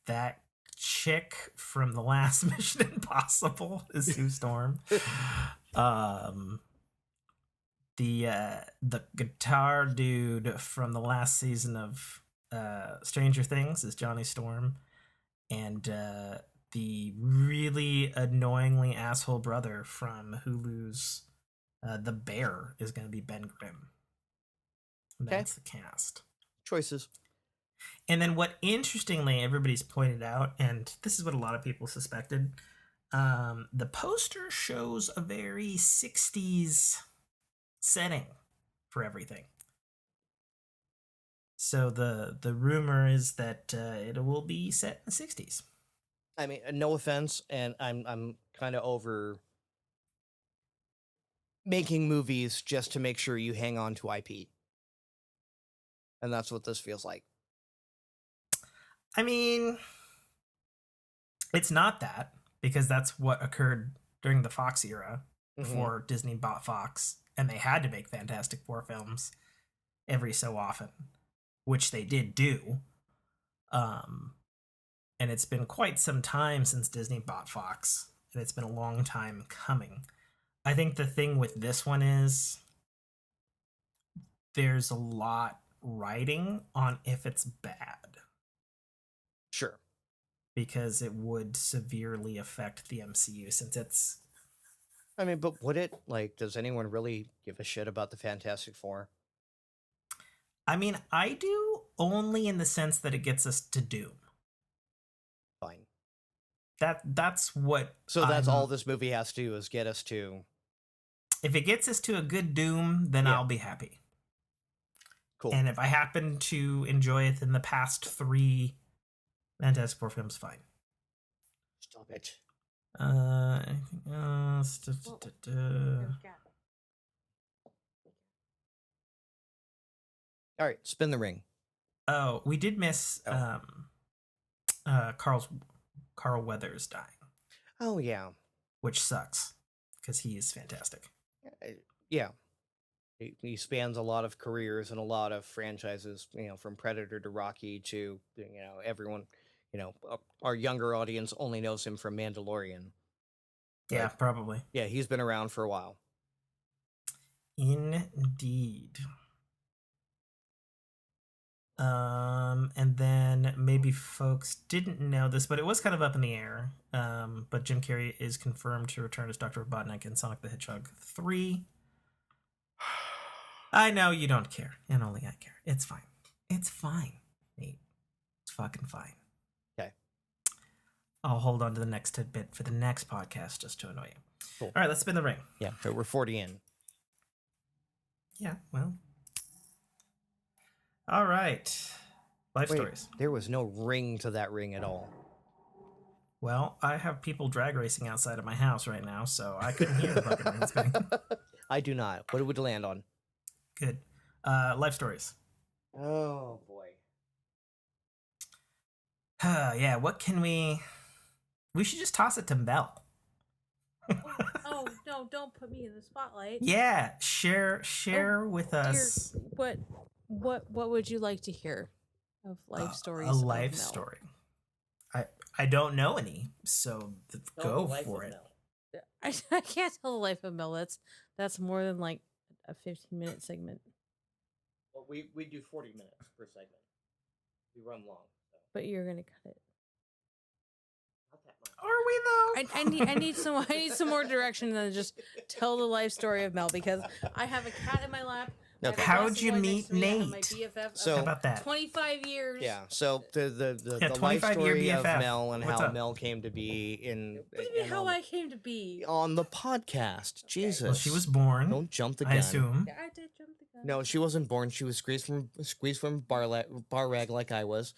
That chick from the last Mission Impossible is Sue Storm. The guitar dude from the last season of Stranger Things is Johnny Storm, and the really annoyingly asshole brother from Hulu's The Bear is going to be Ben Grimm. That's the cast. Choices. And then what, interestingly, everybody's pointed out, and this is what a lot of people suspected, the poster shows a very 60s setting for everything. So the rumor is that it will be set in the 60s. I mean, no offense, and I'm kind of over making movies just to make sure you hang on to IP. And that's what this feels like. I mean, it's not that, because that's what occurred during the Fox era before Disney bought Fox, and they had to make Fantastic Four films every so often, which they did do. And it's been quite some time since Disney bought Fox, and it's been a long time coming. I think the thing with this one is there's a lot riding on if it's bad. Sure. Because it would severely affect the MCU, since it's... I mean, but would it? Like, does anyone really give a shit about the Fantastic Four? I mean, I do only in the sense that it gets us to Doom. Fine. That's what. So that's all this movie has to do is get us to. If it gets us to a good Doom, then I'll be happy. Cool. And if I happen to enjoy it in the past 3 Fantastic Four films, fine. Stop it. Anything else? All right, spin the ring. Oh, we did miss Carl Weathers dying. Oh yeah, which sucks because he is fantastic. Yeah, he spans a lot of careers and a lot of franchises. From Predator to Rocky to everyone. Our younger audience only knows him from Mandalorian. Yeah, probably. Yeah, he's been around for a while. Indeed. And then maybe folks didn't know this, but it was kind of up in the air. But Jim Carrey is confirmed to return as Dr. Robotnik in Sonic the Hedgehog 3. I know you don't care, and only I care. It's fine. It's fine, Nate. It's fucking fine. Okay. I'll hold on to the next tidbit for the next podcast just to annoy you. Cool. All right, let's spin the ring. Yeah, so we're 40 in. Yeah, well. All right. Life stories. There was no ring to that ring at all. Well, I have people drag racing outside of my house right now, so I couldn't hear the fucking ring spinning. I do not. What would land on? Good. Life stories. Oh, boy. Yeah, what can we... We should just toss it to Mel. Oh, no, don't put me in the spotlight. Yeah, share with us. What would you like to hear of life stories? A life story. I don't know any, so go for it. I can't tell the life of Mel. That's more than like a 15-minute segment. Well, we do 40 minutes per segment. We run long. So. But you're gonna cut it. Not that much. Are we though? I need some more direction than just tell the life story of Mel, because I have a cat in my lap. Okay. How'd you meet Nate? My BFF So how about that? 25 years. Yeah. So the life story of Mel and how Mel came to be in. What do you mean how I came to be on the podcast? Okay. Jesus. Well, she was born. Don't jump the gun. I assume. Yeah, I did jump the gun. No, she wasn't born. She was squeezed from bar rag like I was.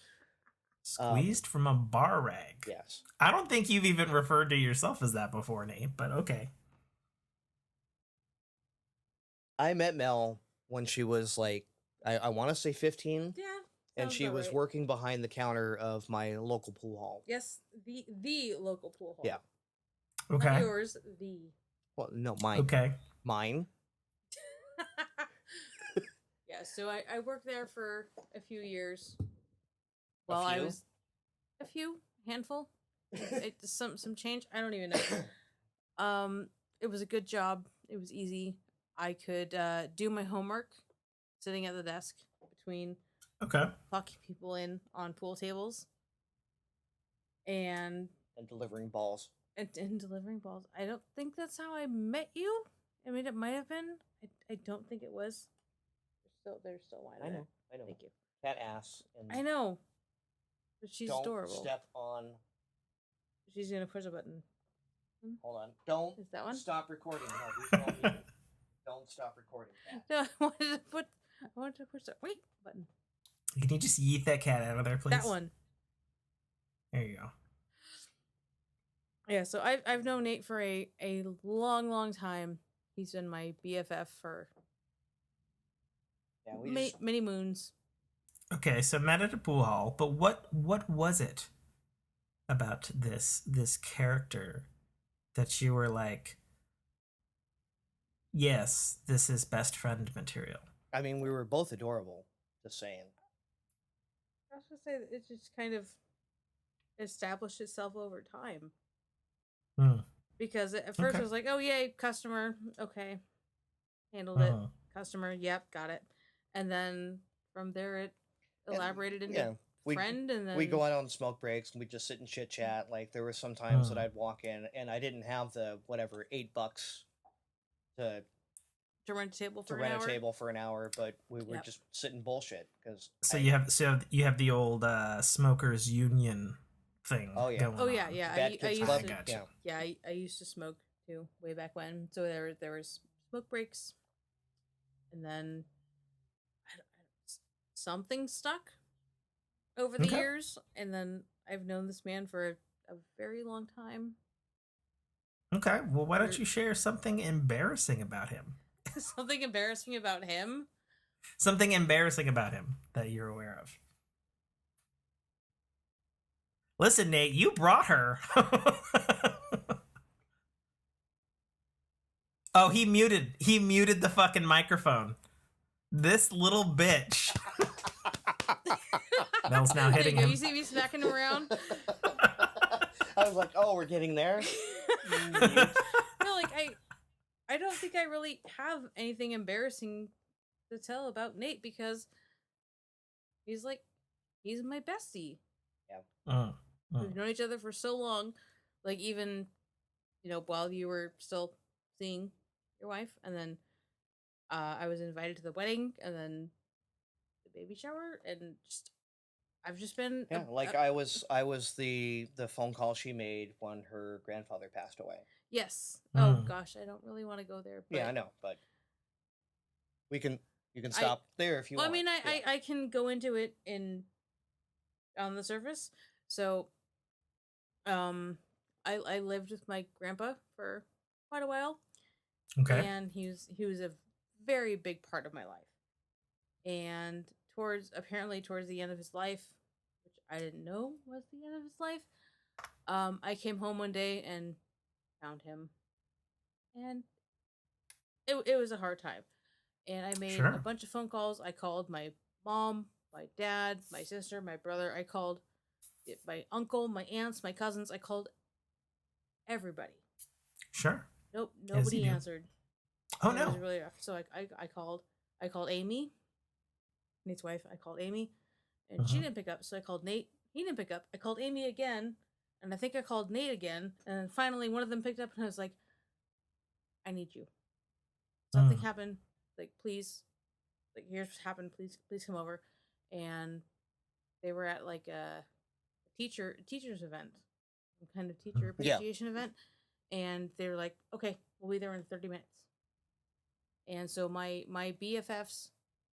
Squeezed from a bar rag. Yes. I don't think you've even referred to yourself as that before, Nate, but okay. I met Mel when she was like, I want to say 15. Yeah. And she was working behind the counter of my local pool hall. Yes, the local pool hall. Yeah. Okay. Not yours, the. Well, no, mine. Okay. Mine. Yeah, so I worked there for a few years. Well, I was a handful. Some change. I don't even know. It was a good job. It was easy. I could do my homework sitting at the desk between talking people in on pool tables and delivering balls. And delivering balls. I don't think that's how I met you. I mean, it might have been. I don't think it was. There's still wine. I know. Thank you. Cat ass. And I know. But she's adorable. Don't step on. She's gonna push a button. Hold on. Don't. Is that one? Stop recording. No, don't stop recording. Cat. No, I wanted to push the button. Can you just yeet that cat out of there, please? That one. There you go. Yeah, so I've known Nate for a long time. He's been my BFF for many moons. Okay, so met at a pool hall, but what was it about this character that you were like, yes, this is best friend material? I mean, we were both adorable. Just saying. I was gonna say it just kind of established itself over time. Because at first I was like, oh yay, customer, okay, handled it. Customer, yep, got it. And then from there it elaborated into friend, and then we go out on smoke breaks and we just sit and chit chat. Like there were some times that I'd walk in and I didn't have the $8 to to rent a table for to rent a table for an hour, but we were just sitting bullshit because. So you have the old smokers union thing. Oh yeah. Going Oh yeah, on. yeah. I used to. I used to smoke too way back when. So there was smoke breaks, and then something stuck over the years, and then I've known this man for a very long time. Okay, well, why don't you share something embarrassing about him? Something embarrassing about him? Something embarrassing about him that you're aware of. Listen, Nate, you brought her. Oh, he muted the fucking microphone. This little bitch. Mel's now hitting him. You see me smacking him around? I was like, oh, we're getting there. No, like I don't think I really have anything embarrassing to tell about Nate because he's my bestie. Yeah. We've known each other for so long, like even, while you were still seeing your wife, and then I was invited to the wedding, and then the baby shower, and I've just been I was the phone call she made when her grandfather passed away. Yes. Oh gosh, I don't really want to go there. But yeah, I know, but you can stop there if you want. I mean, I can go into it on the surface. So, I lived with my grandpa for quite a while. Okay. And he was a very big part of my life. And towards the end of his life, which I didn't know was the end of his life, I came home one day and found him, and it was a hard time. And I made a bunch of phone calls. I called my mom, my dad, my sister, my brother. I called my uncle, my aunts, my cousins. I called everybody. Sure. Nope, nobody answered. Oh no! It was really rough. So I called Amy, Nate's wife. I called Amy, and she didn't pick up. So I called Nate. He didn't pick up. I called Amy again, and I think I called Nate again. And then finally, one of them picked up, and I was like, "I need you. Something happened. Like, please, like, here's what happened. Please come over." And they were at like a teacher's event, some kind of teacher appreciation event. And they're like, okay, we'll be there in 30 minutes. And so my BFFs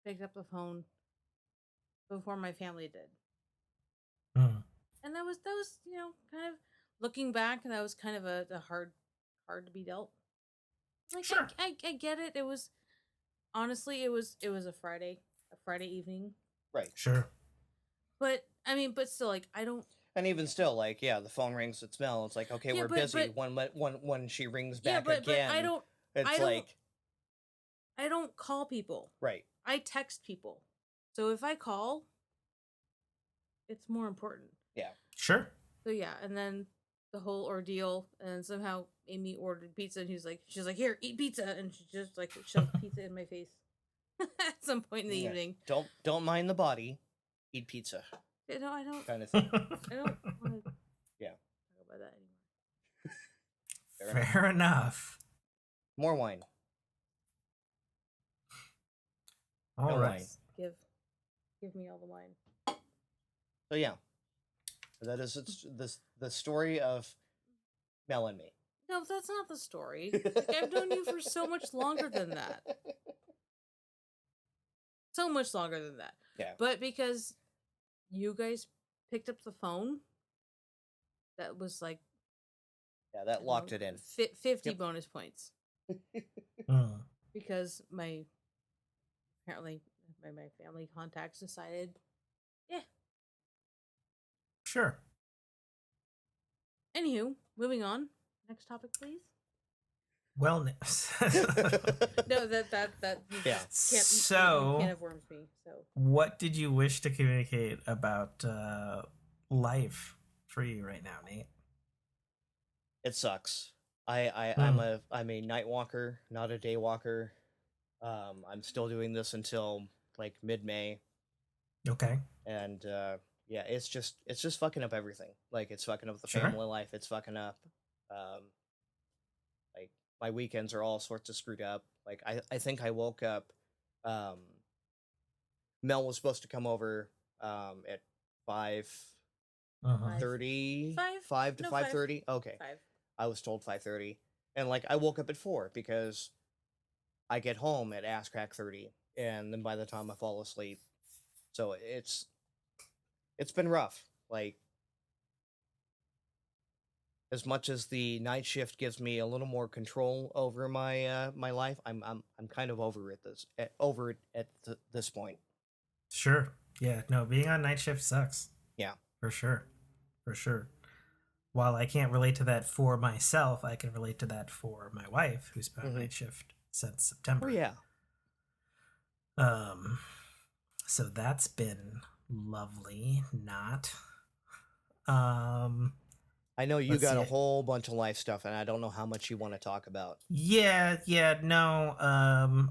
picked up the phone before my family did. And that was kind of looking back, that was kind of a hard to be dealt. Like, sure. I get it. It was honestly it was a Friday evening. Right. Sure. But I mean, but still, like, I don't. And even still, like, yeah, the phone rings, it's Mel. It's like, okay, we're busy. When she rings back again, I don't call people. Right. I text people. So if I call, it's more important. Yeah. Sure. So yeah, and then the whole ordeal, and somehow Amy ordered pizza, and she's like, here, eat pizza, and she just like shoved pizza in my face at some point in the evening. Don't mind the body, eat pizza. No, I don't. Kind of thing. I don't want to. Yeah. Talk about that anymore. Fair enough. More wine. All right. Give me all the wine. So yeah, that is the story of Mel and me. No, that's not the story. Like, I've known you for so much longer than that. So much longer than that. Yeah. But because you guys picked up the phone, that was like... Yeah, that locked it in. 50 bonus points. Because apparently my family contacts decided, yeah. Sure. Anywho, moving on. Next topic, please. Wellness. No, that yeah. Can't have worms me. So, what did you wish to communicate about life for you right now, Nate? It sucks. I'm a night walker, not a day walker. I'm still doing this until like mid-May. Okay. And yeah, it's just fucking up everything. Like, it's fucking up the family life. It's fucking up. Like, my weekends are all sorts of screwed up. Like I think I woke up. Mel was supposed to come over at 5:30, 5 to 5:30. Okay, 5. I was told 5:30, and like I woke up at 4 because I get home at ass crack 30, and then by the time I fall asleep, so it's been rough. Like, as much as the night shift gives me a little more control over my my life, I'm kind of over it at this point. Sure. Yeah. No, being on night shift sucks. Yeah. For sure. For sure. While I can't relate to that for myself, I can relate to that for my wife, who's been on night shift since September. Oh yeah. So that's been lovely. Not. I know you got a whole bunch of life stuff, and I don't know how much you want to talk about. Yeah, no.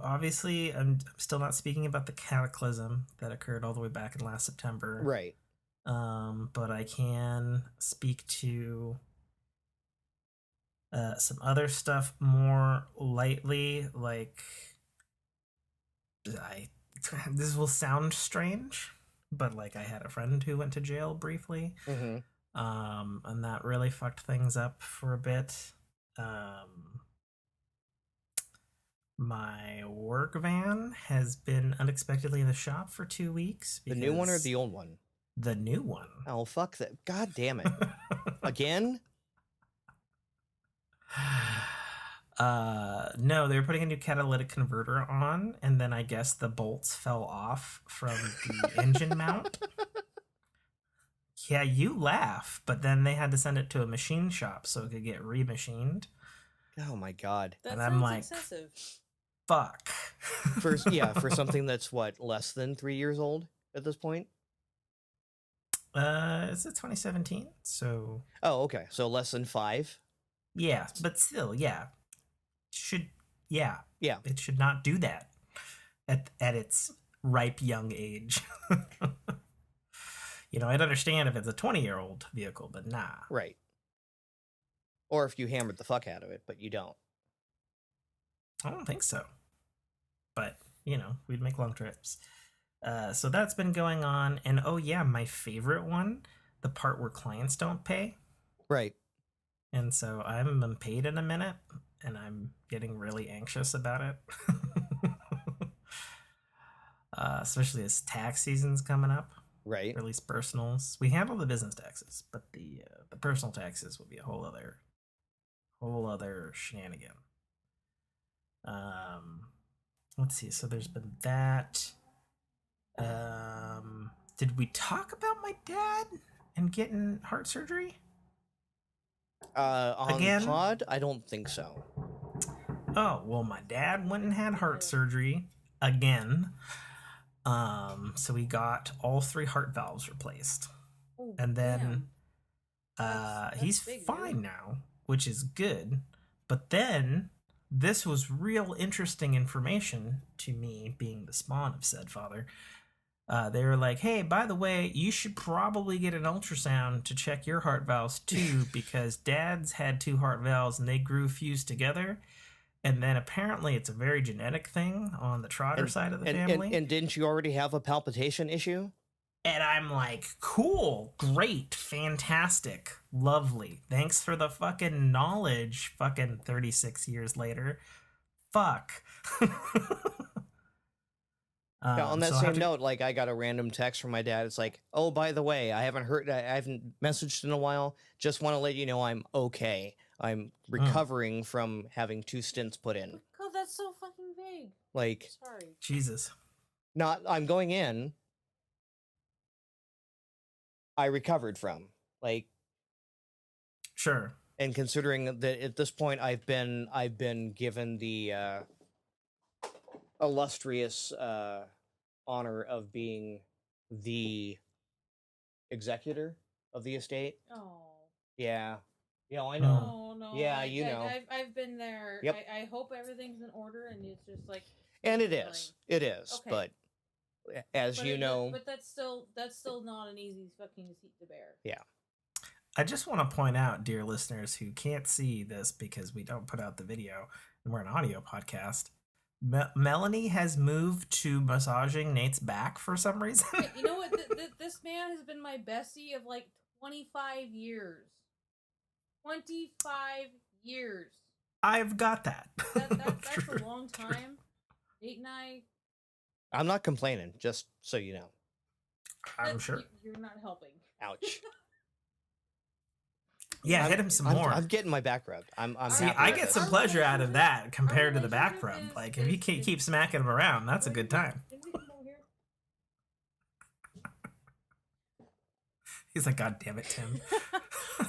Obviously, I'm still not speaking about the cataclysm that occurred all the way back in last September. Right. But I can speak to some other stuff more lightly. Like, this will sound strange, but like I had a friend who went to jail briefly. Mm-hmm. And that really fucked things up for a bit. My work van has been unexpectedly in the shop for 2 weeks. The new one or the old one? The new one. Oh, fuck that. God damn it. Again? No, they were putting a new catalytic converter on, and then I guess the bolts fell off from the engine mount. Yeah, you laugh, but then they had to send it to a machine shop so it could get remachined. Oh my god. That and sounds I'm like, excessive. Fuck. For something that's what, less than 3 years old at this point? Is it 2017? So. Oh, okay. So less than 5? Yeah, but still, yeah. Yeah. It should not do that at its ripe young age. You know, I'd understand if it's a 20-year-old vehicle, but nah. Right. Or if you hammered the fuck out of it, but you don't. I don't think so. But, you know, we'd make long trips. So that's been going on. And, oh, yeah, my favorite one, the part where clients don't pay. Right. And so I'm unpaid in a minute, and I'm getting really anxious about it. Especially as tax season's coming up. Right. Or at least personals. We handle the business taxes, but the personal taxes will be a whole other shenanigan. Let's see. So there's been that. Did we talk about my dad and getting heart surgery? On Again? pod? I don't think so. Oh, well, my dad went and had heart surgery again. So we got all 3 heart valves replaced. Oh, and then that's he's big, fine dude. now, which is good. But then this was real interesting information to me, being the spawn of said father. They were like, hey, by the way, you should probably get an ultrasound to check your heart valves too, because dad's had 2 heart valves and they grew fused together. And then apparently it's a very genetic thing on the Trotter side of the family. And didn't you already have a palpitation issue? And I'm like, cool, great, fantastic, lovely. Thanks for the fucking knowledge, fucking 36 years later. Fuck. Yeah, on that same note, like, I got a random text from my dad. It's like, oh, by the way, I haven't messaged in a while. Just want to let you know I'm okay. I'm recovering from having 2 stents put in. God, that's so fucking vague. Like, sorry. Jesus. I'm going in. I recovered from, like, sure. And considering that at this point I've been given the illustrious honor of being the executor of the estate. Oh. Yeah. Yeah, I know. Oh, no. Yeah, you know. I've been there. Yep. I hope everything's in order, and it's just like. And it is. It is. Okay. But as you know. But that's still not an easy fucking seat to bear. Yeah. I just want to point out, dear listeners who can't see this because we don't put out the video and we're an audio podcast, Melanie has moved to massaging Nate's back for some reason. Hey, you know what? This man has been my bestie of like 25 years. 25 years. I've got that. That's a long time. Nate and I'm not complaining, just so you know. I'm sure. You're not helping. Ouch. Yeah, hit him some more. I'm getting my back rubbed. See, I get some pleasure out of that compared to the back rub. Like, if you keep smacking him around, that's a good time. He's like, God damn it, Tim.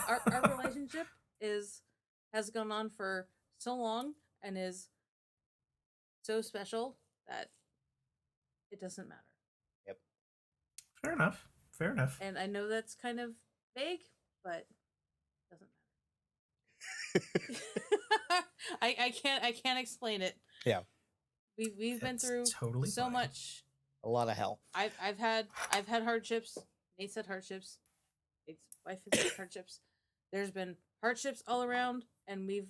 Our relationship has gone on for so long and is so special that it doesn't matter. Yep. Fair enough. Fair enough. And I know that's kind of vague, but it doesn't matter. I can't explain it. Yeah. We've been through totally so fine. much. A lot of hell. I've had hardships. Nate's had hardships. Nate's wife has had hardships. There's been hardships all around, and we've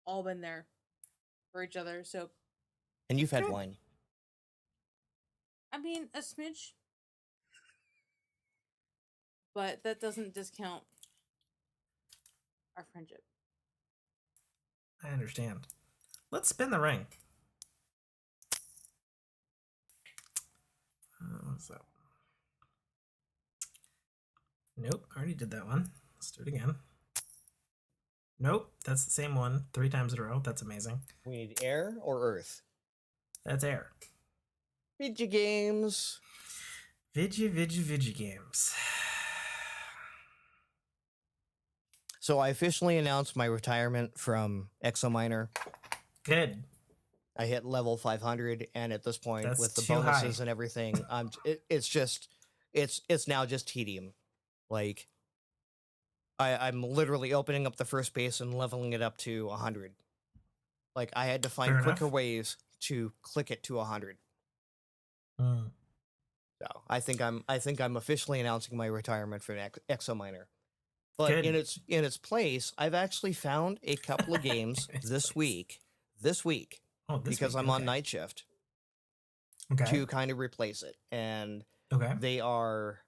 all been there for each other. So, and you've had wine. I mean, a smidge, but that doesn't discount our friendship. I understand. Let's spin the ring. What's that? Nope, I already did that one. Let's do it again. Nope, that's the same one 3 times in a row. That's amazing. We need air or earth? That's air. Video games. Video games. So I officially announced my retirement from Exominer. Good. I hit level 500, and at this point, That's with the too bonuses high. and everything, it's now just tedium. Like, I'm literally opening up the first base and leveling it up to 100. Like, I had to find Fair quicker enough. ways to click it to 100. Mm. So I think I'm officially announcing my retirement from Exominer. But Good. in its place, I've actually found a couple of games this week. Oh, Because I'm on night shift to kind of replace it, and they are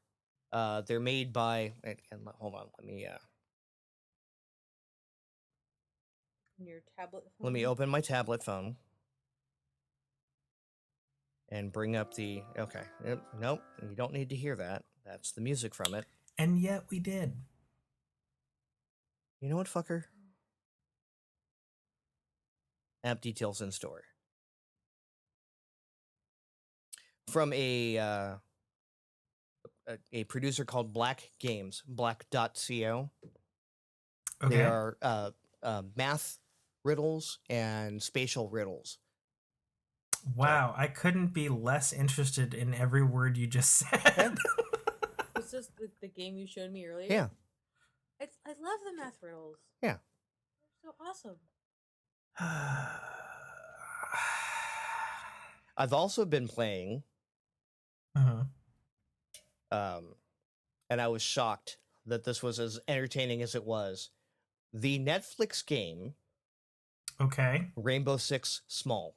they're made by and hold on, let me Your tablet phone? let me open my tablet phone and bring up the nope, you don't need to hear that. That's the music from it. And yet we did. You know what, fucker? App details in store. From a producer called Black Games, black.co. Okay. They are math riddles and spatial riddles. Wow, I couldn't be less interested in every word you just said. Was this the game you showed me earlier? Yeah. I love the math riddles. Yeah. They're so awesome. I've also been playing, and I was shocked that this was as entertaining as it was. The Netflix game, Rainbow Six Small.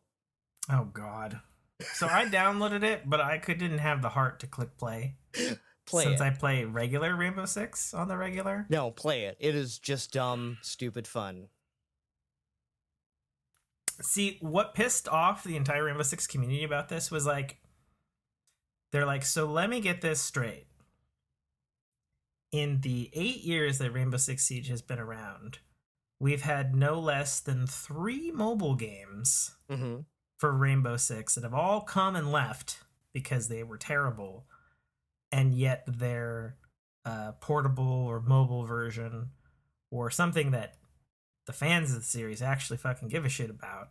Oh God! So I downloaded it, but I didn't have the heart to click play. I play regular Rainbow Six on the regular. No, play it. It is just dumb, stupid fun. See, what pissed off the entire Rainbow Six community about this was like, they're like, so let me get this straight. In the 8 years that Rainbow Six Siege has been around, we've had no less than 3 mobile games for Rainbow Six that have all come and left because they were terrible. And yet their portable or mobile version or something that the fans of the series actually fucking give a shit about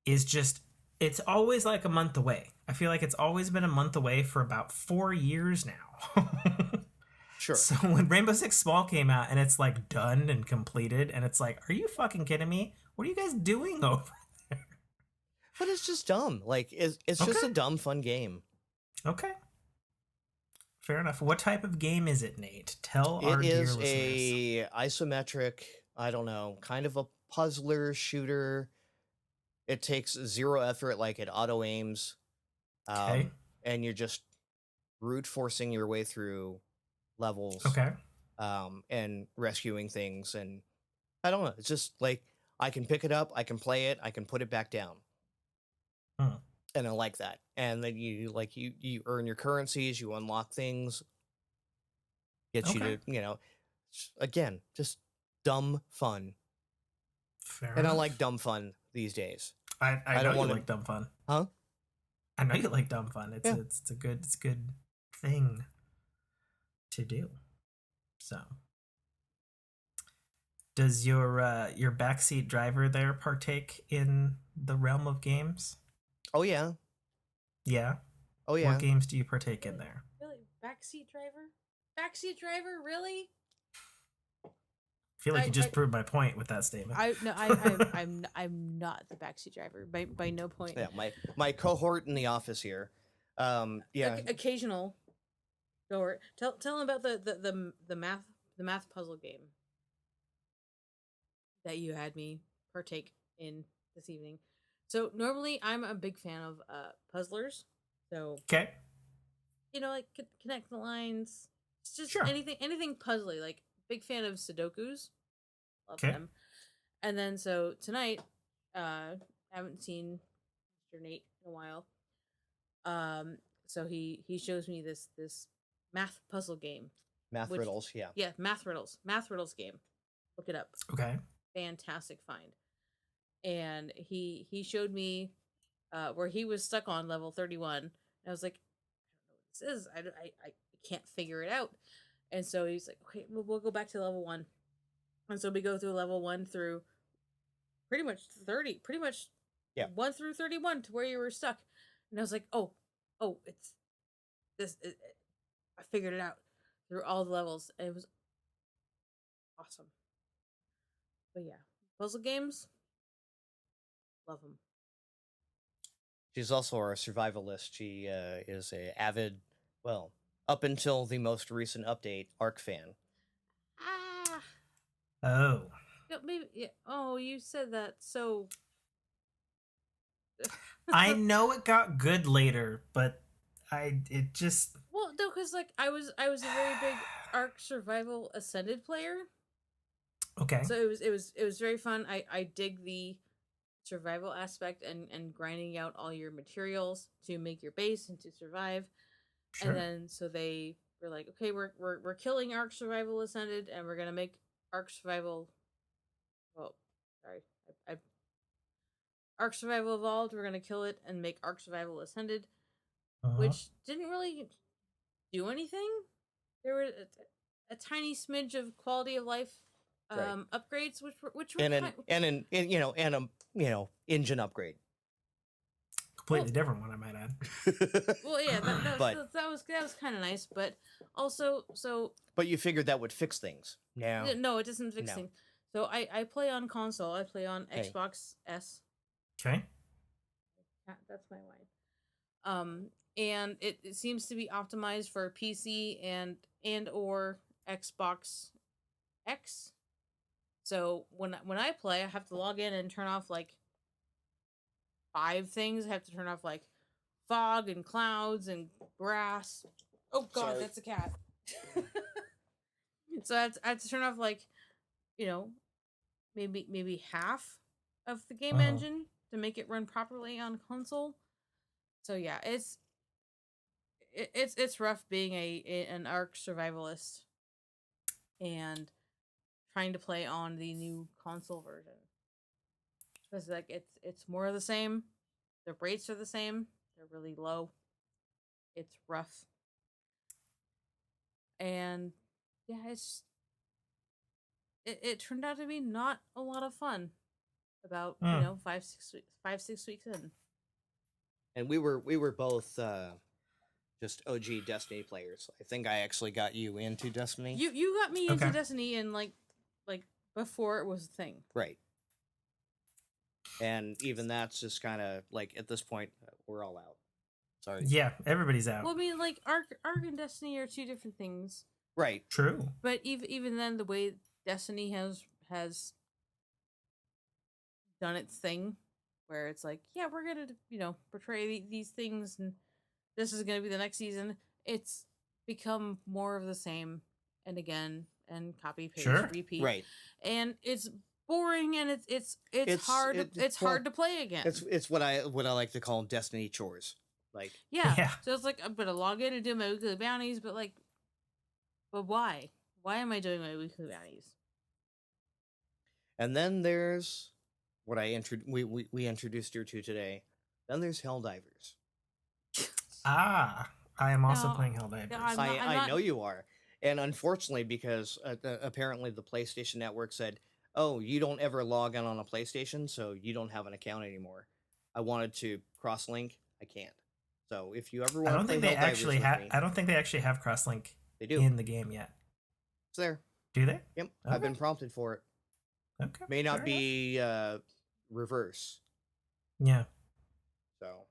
is just, it's always like a month away. I feel like it's always been a month away for about 4 years now. Sure. So when Rainbow Six Small came out and it's like done and completed and it's like, are you fucking kidding me? What are you guys doing over there? But it's just dumb. Like, it's just a dumb, fun game. Okay. Fair enough. What type of game is it, Nate? Tell our dear listeners. It is a isometric, I don't know, kind of a puzzler shooter. It takes zero effort, like it auto aims, and you're just brute forcing your way through levels, and rescuing things. And I don't know, it's just like I can pick it up, I can play it, I can put it back down, and I like that. And then you earn your currencies, you unlock things, gets you to again, just dumb fun. Fair and enough. I like dumb fun these days. I know you like dumb fun. Huh? I know you like dumb fun. It's a good thing to do. So, does your backseat driver there partake in the realm of games? Oh yeah. Yeah. Oh yeah. What games do you partake in there? Really, backseat driver? Backseat driver, really? I feel like you just proved my point with that statement. I'm not the backseat driver by no point. Yeah, my cohort in the office here. Occasional cohort. Tell them about the math puzzle game that you had me partake in this evening. So normally I'm a big fan of puzzlers. So like connect the lines. It's just anything puzzly. Like big fan of Sudokus. Love them. And then so tonight, haven't seen Mr. Nate in a while. So he shows me this math puzzle game. Riddles, yeah. Yeah, math riddles game. Look it up. Okay. Fantastic find. And he showed me where he was stuck on level 31. And I was like, I don't know what this is. I can't figure it out. And so he's like, okay, we'll go back to level 1. And so we go through level 1 through pretty much 30, 1 through 31 to where you were stuck. And I was like, oh, it's this. I figured it out through all the levels. And it was awesome. But yeah, puzzle games, love them. She's also our survivalist. She is a avid, well, up until the most recent update, Ark fan. Oh. Maybe. Yeah. Oh, you said that so. I know it got good later, but it just. Well, no, because like I was a very big Ark Survival Ascended player. Okay. So it was very fun. I dig the survival aspect and grinding out all your materials to make your base and to survive. Sure. And then so they were like, okay, we're killing Ark Survival Ascended and we're gonna make Ark Survival. Oh, sorry, Ark Survival Evolved. We're gonna kill it and make Ark Survival Ascended, which didn't really do anything. There were a tiny smidge of quality of life upgrades, which were an engine upgrade. Completely different one, I might add. Well, yeah, that was kind of nice, but also so. But you figured that would fix things. No, it doesn't fix things. So I play on console. I play on Xbox S. Okay. That's my line. And it seems to be optimized for PC and or Xbox X. So when I play, I have to log in and turn off like 5 things. I have to turn off like fog and clouds and grass. Oh God, sorry. That's a cat. So I have to turn off like, maybe half of the game engine to make it run properly on console. So yeah, it's rough being an Ark survivalist and trying to play on the new console version. Because like it's more of the same. The rates are the same. They're really low. It's rough. And yeah, it turned out to be not a lot of fun. About 5-6 weeks in. And we were both just OG Destiny players. I think I actually got you into Destiny. You got me into Destiny in like before it was a thing. Right. And even that's just kind of like at this point we're all out. Sorry. Yeah, everybody's out. Well, I mean, like Ark and Destiny are 2 different things. Right. True. But even then, the way Destiny has done its thing, where it's like, yeah, we're gonna, portray these things, and this is gonna be the next season. It's become more of the same, and again, and copy, paste, repeat, right? And it's boring, and it's hard. It's hard to play again. It's what I like to call Destiny chores. Like, yeah. So it's like I'm gonna log in and do my weekly bounties, but why? Why am I doing my weekly bounties? And then there's what we introduced you to today. Then there's Helldivers. I am also playing Helldivers. I know you are. And unfortunately, because apparently the PlayStation Network said, oh, you don't ever log in on a PlayStation, so you don't have an account anymore. I wanted to cross-link. I can't. So if you ever want to play Helldivers with me... I don't think they actually have cross-link in the game yet. It's there. Do they? Yep. Okay. I've been prompted for it. Okay. May not be reverse. Yeah. So...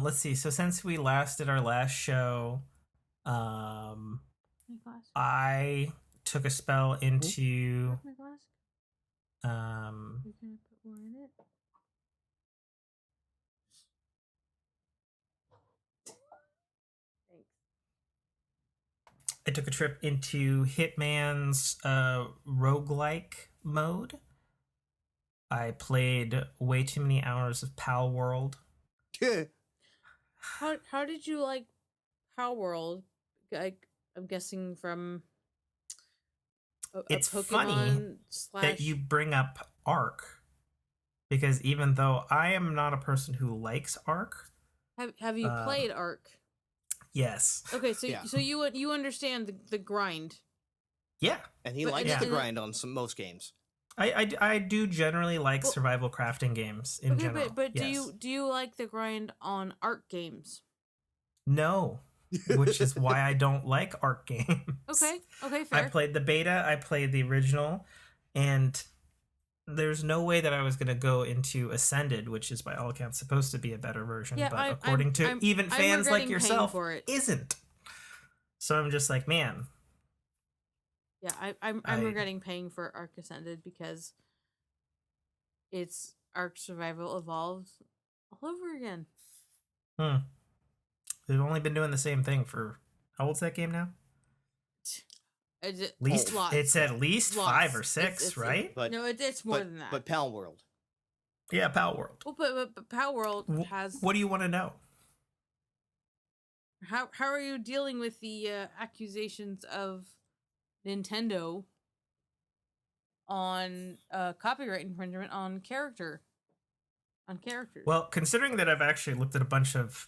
let's see. So since we last did our last show, I took a spell into I took a trip into Hitman's roguelike mode. I played way too many hours of Pal World. How did you like Pal World? I'm guessing from it's Pokemon funny that you bring up Ark, because even though I am not a person who likes Ark, have you played Ark? Yes. Okay, so you understand the grind. Yeah, and he likes the grind on most games. I do generally like survival crafting games in general. But yes. do you like the grind on Ark games? No, which is why I don't like Ark games. Okay, fair. I played the beta, I played the original, and there's no way that I was going to go into Ascended, which is by all accounts supposed to be a better version, but according to even fans like yourself, isn't. So I'm just like, man. Yeah, I'm regretting paying for Ark Ascended because it's Ark Survival Evolved all over again. They've only been doing the same thing for how old's that game now? It's at least 5 or 6, right? But no, it's more than that. But Pal World. Yeah, Pal World. Well, but Pal World has. What do you want to know? How are you dealing with the accusations of Nintendo on copyright infringement on characters? Well, considering that I've actually looked at a bunch of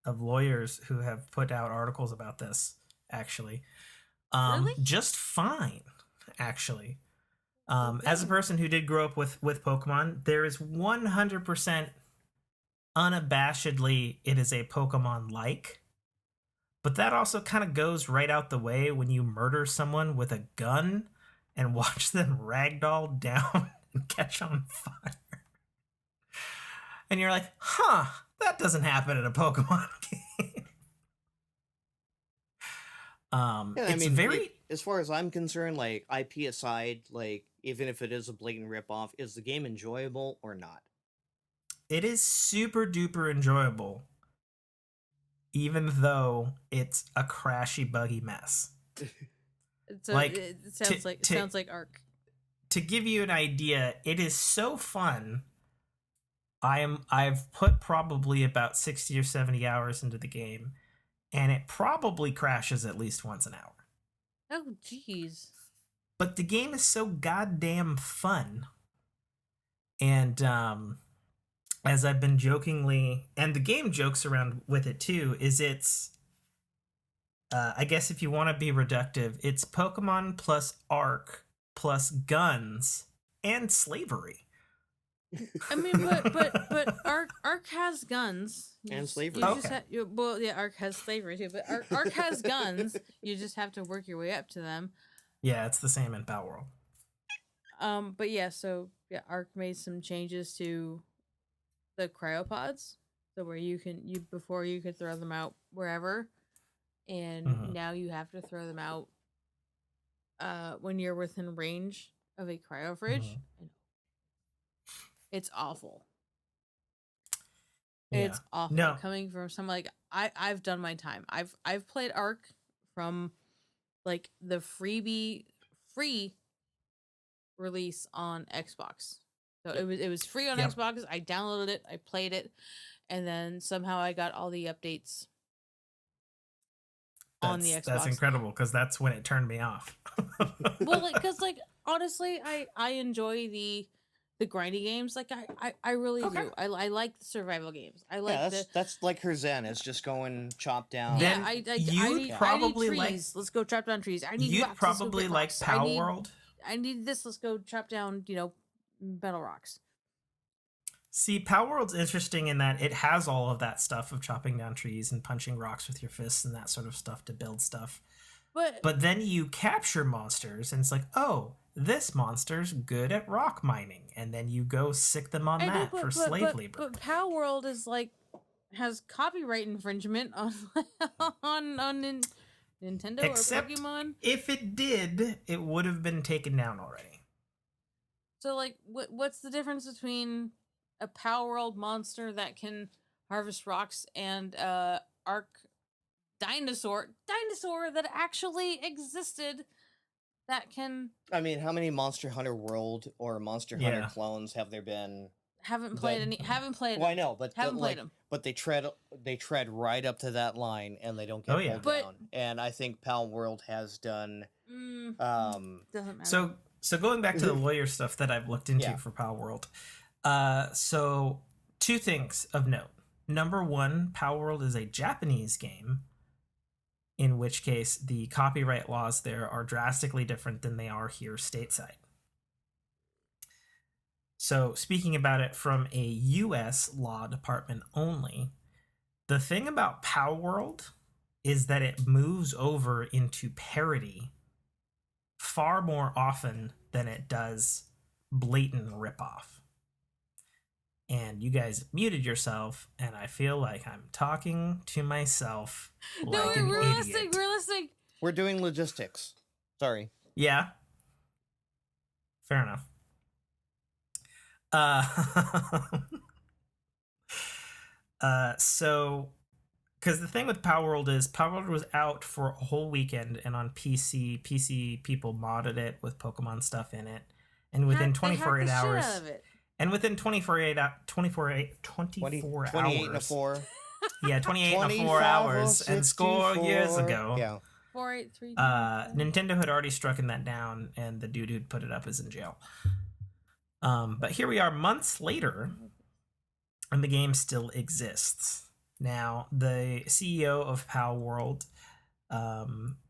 lawyers who have put out articles about this, actually, really? Just fine, actually. As a person who did grow up with Pokemon, there is 100% unabashedly it is a Pokemon-like. But that also kind of goes right out the way when you murder someone with a gun and watch them ragdoll down and catch on fire. And you're like, that doesn't happen in a Pokemon game. As far as I'm concerned, like, IP aside, like, even if it is a blatant ripoff, is the game enjoyable or not? It is super duper enjoyable, even though it's a crashy, buggy mess. It sounds like Ark. To give you an idea, it is so fun. I've put probably about 60 or 70 hours into the game, and it probably crashes at least once an hour. Oh, jeez. But the game is so goddamn fun. And as I've been jokingly, and the game jokes around with it too, is it's, I guess if you want to be reductive, it's Pokemon plus Ark plus guns and slavery. I mean, but Ark has guns and slavery. Ark has slavery too. But Ark has guns. You just have to work your way up to them. Yeah, it's the same in Pal World. But yeah, Ark made some changes to the cryopods, so where before you could throw them out wherever, and now you have to throw them out when you're within range of a cryo fridge. It's awful. Yeah. It's awful. No. Coming from someone like I've done my time. I've played Ark from like the free release on Xbox. So it was free on Xbox. I downloaded it, I played it, and then somehow I got all the updates on the Xbox. That's incredible because that's when it turned me off. Well, because honestly, I enjoy the grindy games. Like I really do. I like the survival games. I like that's like her zen. It's just going chop down. Then I you'd probably I need trees. Let's go chop down trees. I need you'd rocks. probably like Power World. I need this. Let's go chop down, metal rocks. See, Power World's interesting in that it has all of that stuff of chopping down trees and punching rocks with your fists and that sort of stuff to build stuff. But then you capture monsters and it's like, oh, this monster's good at rock mining, and then you go sick them on for slave labor. But Power World is has copyright infringement on Nintendo Except or Pokemon. If it did, it would have been taken down already. So what's the difference between a Power World monster that can harvest rocks and Ark dinosaur that actually existed that can... I mean, how many Monster Hunter World or Monster Hunter clones have there been? Haven't played any. Haven't played. Well, I know, but haven't played them. But they tread right up to that line, and they don't get pulled down. And I think Power World has done. Doesn't matter. So going back to the lawyer stuff that I've looked into for Power World, so two things of note. Number one, Power World is a Japanese game, in which case the copyright laws there are drastically different than they are here stateside. So speaking about it from a U.S. law department only, the thing about Power World is that it moves over into parody far more often than it does blatant ripoff. And you guys muted yourself, and I feel like I'm talking to myself like an idiot. Realistic. We're doing logistics. Sorry. Yeah. Fair enough. So, because the thing with Power World is Power World was out for a whole weekend, and on PC people modded it with Pokemon stuff in it, and within 24 hours, and within 28 and a 4. Yeah, 28 and a 4 hours, and score years ago. Yeah. 483. Nintendo had already strucken that down, and the dude who'd put it up is in jail. But here we are months later, and the game still exists. Now, the CEO of Power World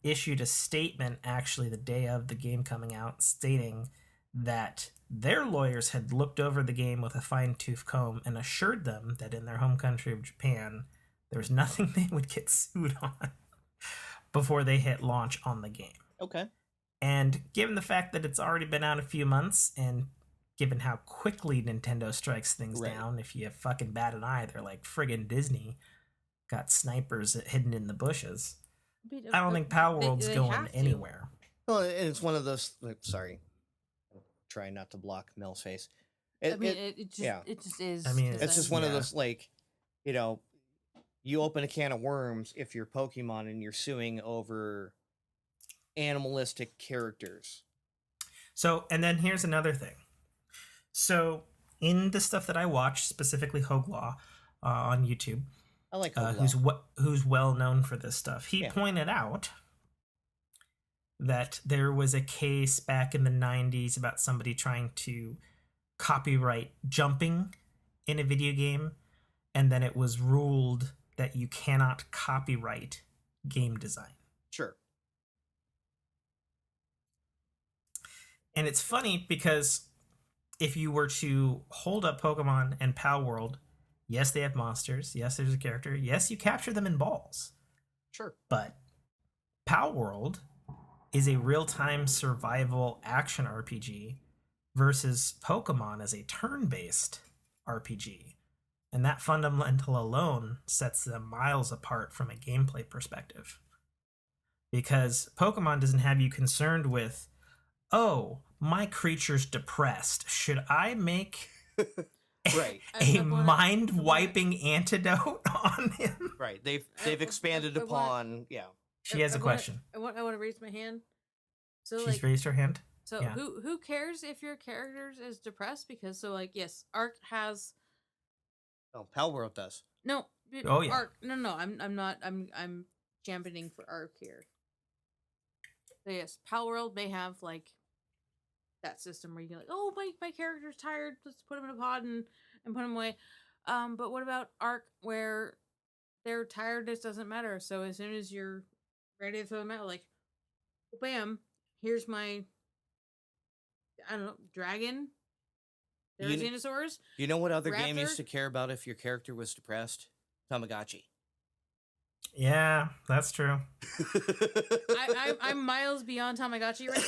issued a statement actually the day of the game coming out, stating that their lawyers had looked over the game with a fine-tooth comb and assured them that in their home country of Japan, there was nothing they would get sued on before they hit launch on the game. Okay. And given the fact that it's already been out a few months, and given how quickly Nintendo strikes things down, if you fucking bat an eye, they're like friggin' Disney. Got snipers hidden in the bushes. I don't think Power World's going anywhere. Well, it's one of those... Sorry. Trying not to block Mel's face. It just is. I mean, it's just one of those, you open a can of worms if you're Pokemon and you're suing over animalistic characters. So, and then here's another thing. So, in the stuff that I watch, specifically Hoglaw on YouTube, I like Hoglaw. who's well known for this stuff, he pointed out that there was a case back in the 90s about somebody trying to copyright jumping in a video game, and then it was ruled that you cannot copyright game design. Sure. And it's funny because if you were to hold up Pokemon and Power World, yes, they have monsters. Yes, there's a character. Yes, you capture them in balls. Sure. But Power World is a real-time survival action RPG versus Pokemon as a turn-based RPG. And that fundamental alone sets them miles apart from a gameplay perspective. Because Pokemon doesn't have you concerned with, oh, my creature's depressed. Should I make Right. A mind-wiping antidote on him. Right. They've expanded upon. Yeah. She has a question. I want to raise my hand. So she's raised her hand. So yeah. Who cares if your character is depressed? Because yes, Ark has. Oh, Palworld does. No. Oh yeah. Ark. No. I'm not. I'm championing for Ark here. So yes, Palworld may have like that system where you can my character's tired, let's put him in a pod and put him away. But what about Ark where their tiredness doesn't matter? So as soon as you're ready to throw them out, like bam, here's my dragon. There's dinosaurs. You know what other game used to care about if your character was depressed? Tamagotchi. Yeah, that's true. I'm miles beyond Tamagotchi right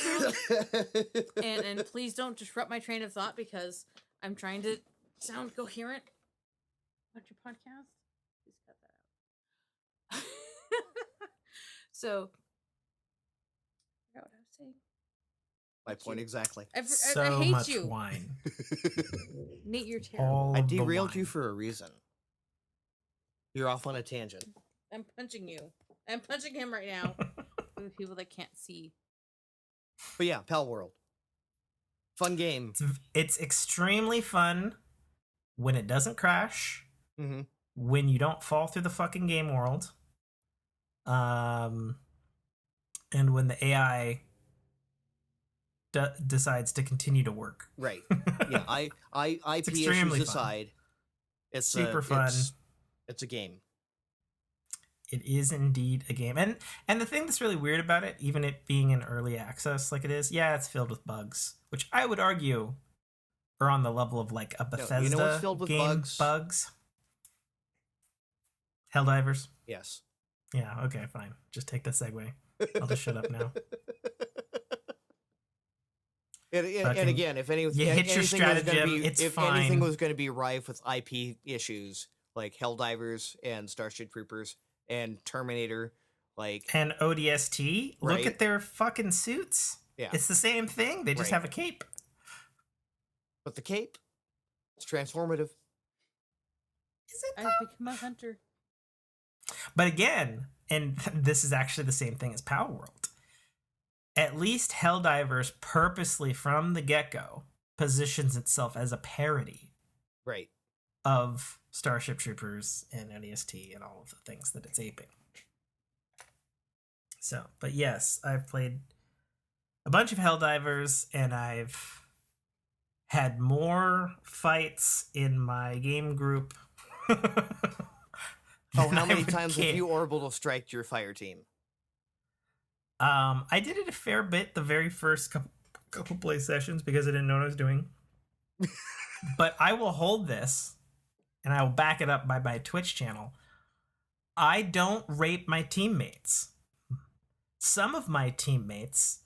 now. and please don't disrupt my train of thought because I'm trying to sound coherent. What's your podcast? Please cut that out. So, I forgot what I was saying. My point exactly. I so hate much you. Wine. Nate, you're terrible. I derailed you for a reason. You're off on a tangent. I'm punching you. I'm punching him right now. For the people that can't see. But yeah, Palworld. Fun game. It's extremely fun when it doesn't crash. Mm-hmm. When you don't fall through the fucking game world. And when the AI decides to continue to work. Right. Yeah. IP issues aside, it's super fun. It's a game. It is indeed a game. And the thing that's really weird about it, even it being in early access like it is, yeah, it's filled with bugs, which I would argue are on the level of like a Bethesda what's filled with game bugs? Helldivers? Yes. Yeah, okay, fine. Just take the segue. I'll just shut up now. And again, if anything was going to be rife with IP issues like Helldivers and Starship Troopers and Terminator, and ODST, right? Look at their fucking suits. Yeah, it's the same thing. They just have a cape. But the cape, it's transformative. Is it? I've become a hunter. But again, and this is actually the same thing as Palworld. At least Helldivers purposely from the get-go positions itself as a parody. Right. Of Starship Troopers and ODST and all of the things that it's aping. So, but yes, I've played a bunch of Helldivers and I've had more fights in my game group. How many times have you orbital striked your fire team? I did it a fair bit the very first couple play sessions because I didn't know what I was doing. But I will hold this, and I will back it up by my Twitch channel. I don't rape my teammates. Some of my teammates,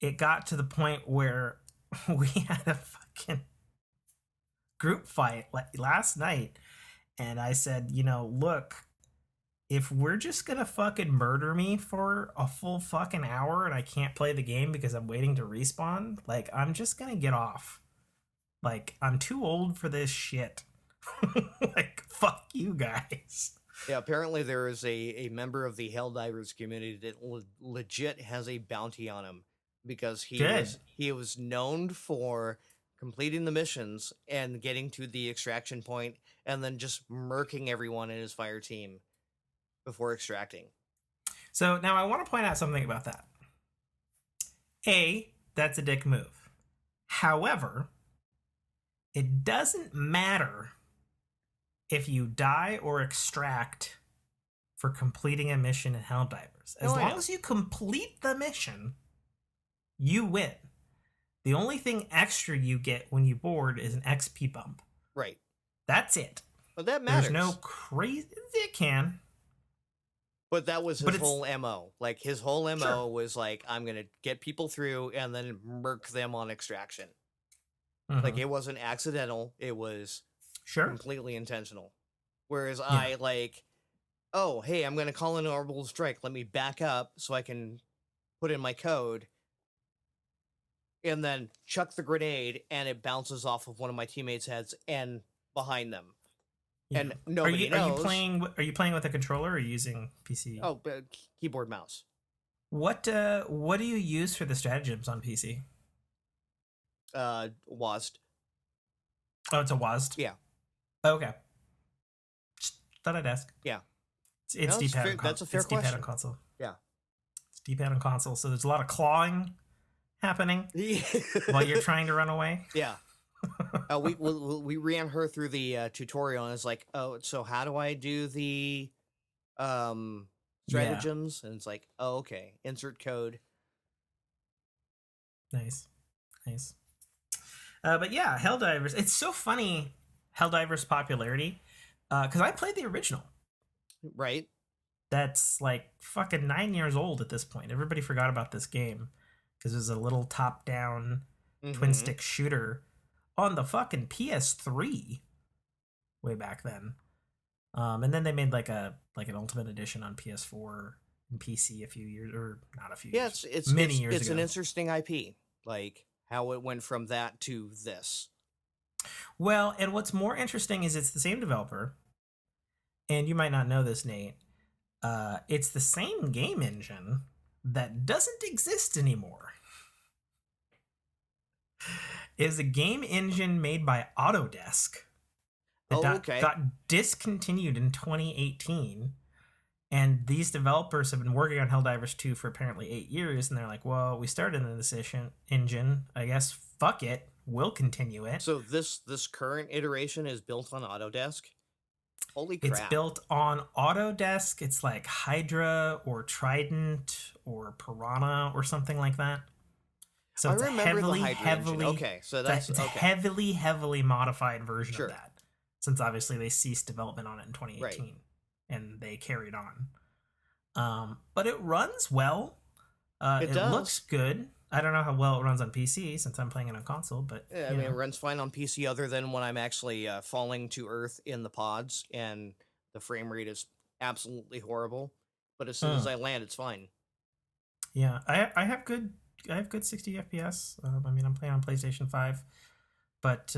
it got to the point where we had a fucking group fight last night, and I said, look, if we're just gonna fucking murder me for a full fucking hour and I can't play the game because I'm waiting to respawn, I'm just gonna get off. I'm too old for this shit. Fuck you guys. Yeah, apparently there is a member of the Helldivers community that legit has a bounty on him because he was known for completing the missions and getting to the extraction point and then just murking everyone in his fire team before extracting. So now I want to point out something about that. That's a dick move. However, it doesn't matter if you die or extract for completing a mission in Helldivers. As long as you complete the mission, you win. The only thing extra you get when you board is an XP bump. Right. That's it. But that matters. There's no crazy... It can. But that was his whole MO. His whole MO was I'm going to get people through and then murk them on extraction. Mm-hmm. It wasn't accidental. It was completely intentional. Whereas I hey, I'm going to call in an orbital strike. Let me back up so I can put in my code. and then chuck the grenade, and it bounces off of one of my teammates' heads and behind them. Yeah. And nobody knows. Are you playing with a controller or are you using PC? Oh, keyboard mouse. What do you use for the stratagems on PC? WASD. Oh, it's a WASD? Yeah. Okay. Just thought I'd ask. Yeah. It's D-pad on console. That's a fair question. D-pad on console. Yeah. It's D-pad on console, so there's a lot of clawing happening while you're trying to run away. Yeah. We ran her through the tutorial, and it's like, oh, so how do I do the stratagems? Yeah. And it's like, oh, okay, insert code. Nice. But yeah, Helldivers. It's so funny, Helldivers' popularity, because I played the original. Right. That's like fucking 9 years old at this point. Everybody forgot about this game because it was a little top-down twin stick shooter on the fucking PS3 way back then. And then they made like an Ultimate Edition on PS4 and PC a few years, or not a few years. Yeah, it's an interesting IP, like how it went from that to this. Well, and what's more interesting is it's the same developer, and you might not know this, Nate. It's the same game engine that doesn't exist anymore. Is a game engine made by Autodesk that got discontinued in 2018. And these developers have been working on Helldivers 2 for apparently 8 years. And they're like, well, we started in this engine. I guess, fuck it. We'll continue it. So this current iteration is built on Autodesk? Holy crap. It's built on Autodesk. It's like Hydra or Trident or Piranha or something like that. So it's a heavily modified version of that. Since obviously they ceased development on it in 2018. Right. And they carried on. But it runs well. It looks good. I don't know how well it runs on PC since I'm playing it on console, but yeah, I mean, it runs fine on PC other than when I'm actually falling to earth in the pods and the frame rate is absolutely horrible. But as soon as I land, it's fine. Yeah, I have good 60 FPS. I mean, I'm playing on PlayStation 5, but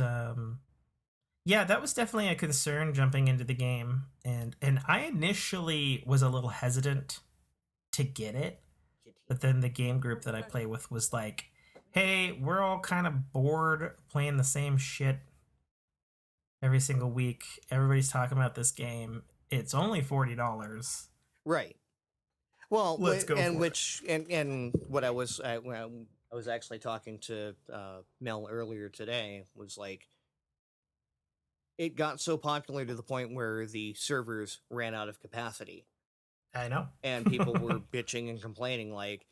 yeah, that was definitely a concern jumping into the game, and I initially was a little hesitant to get it. But then the game group that I play with was like, hey, we're all kind of bored playing the same shit every single week. Everybody's talking about this game. It's only $40. Right. Well, let's go. And what I was actually talking to Mel earlier today was like, it got so popular to the point where the servers ran out of capacity. I know. And people were bitching and complaining, like,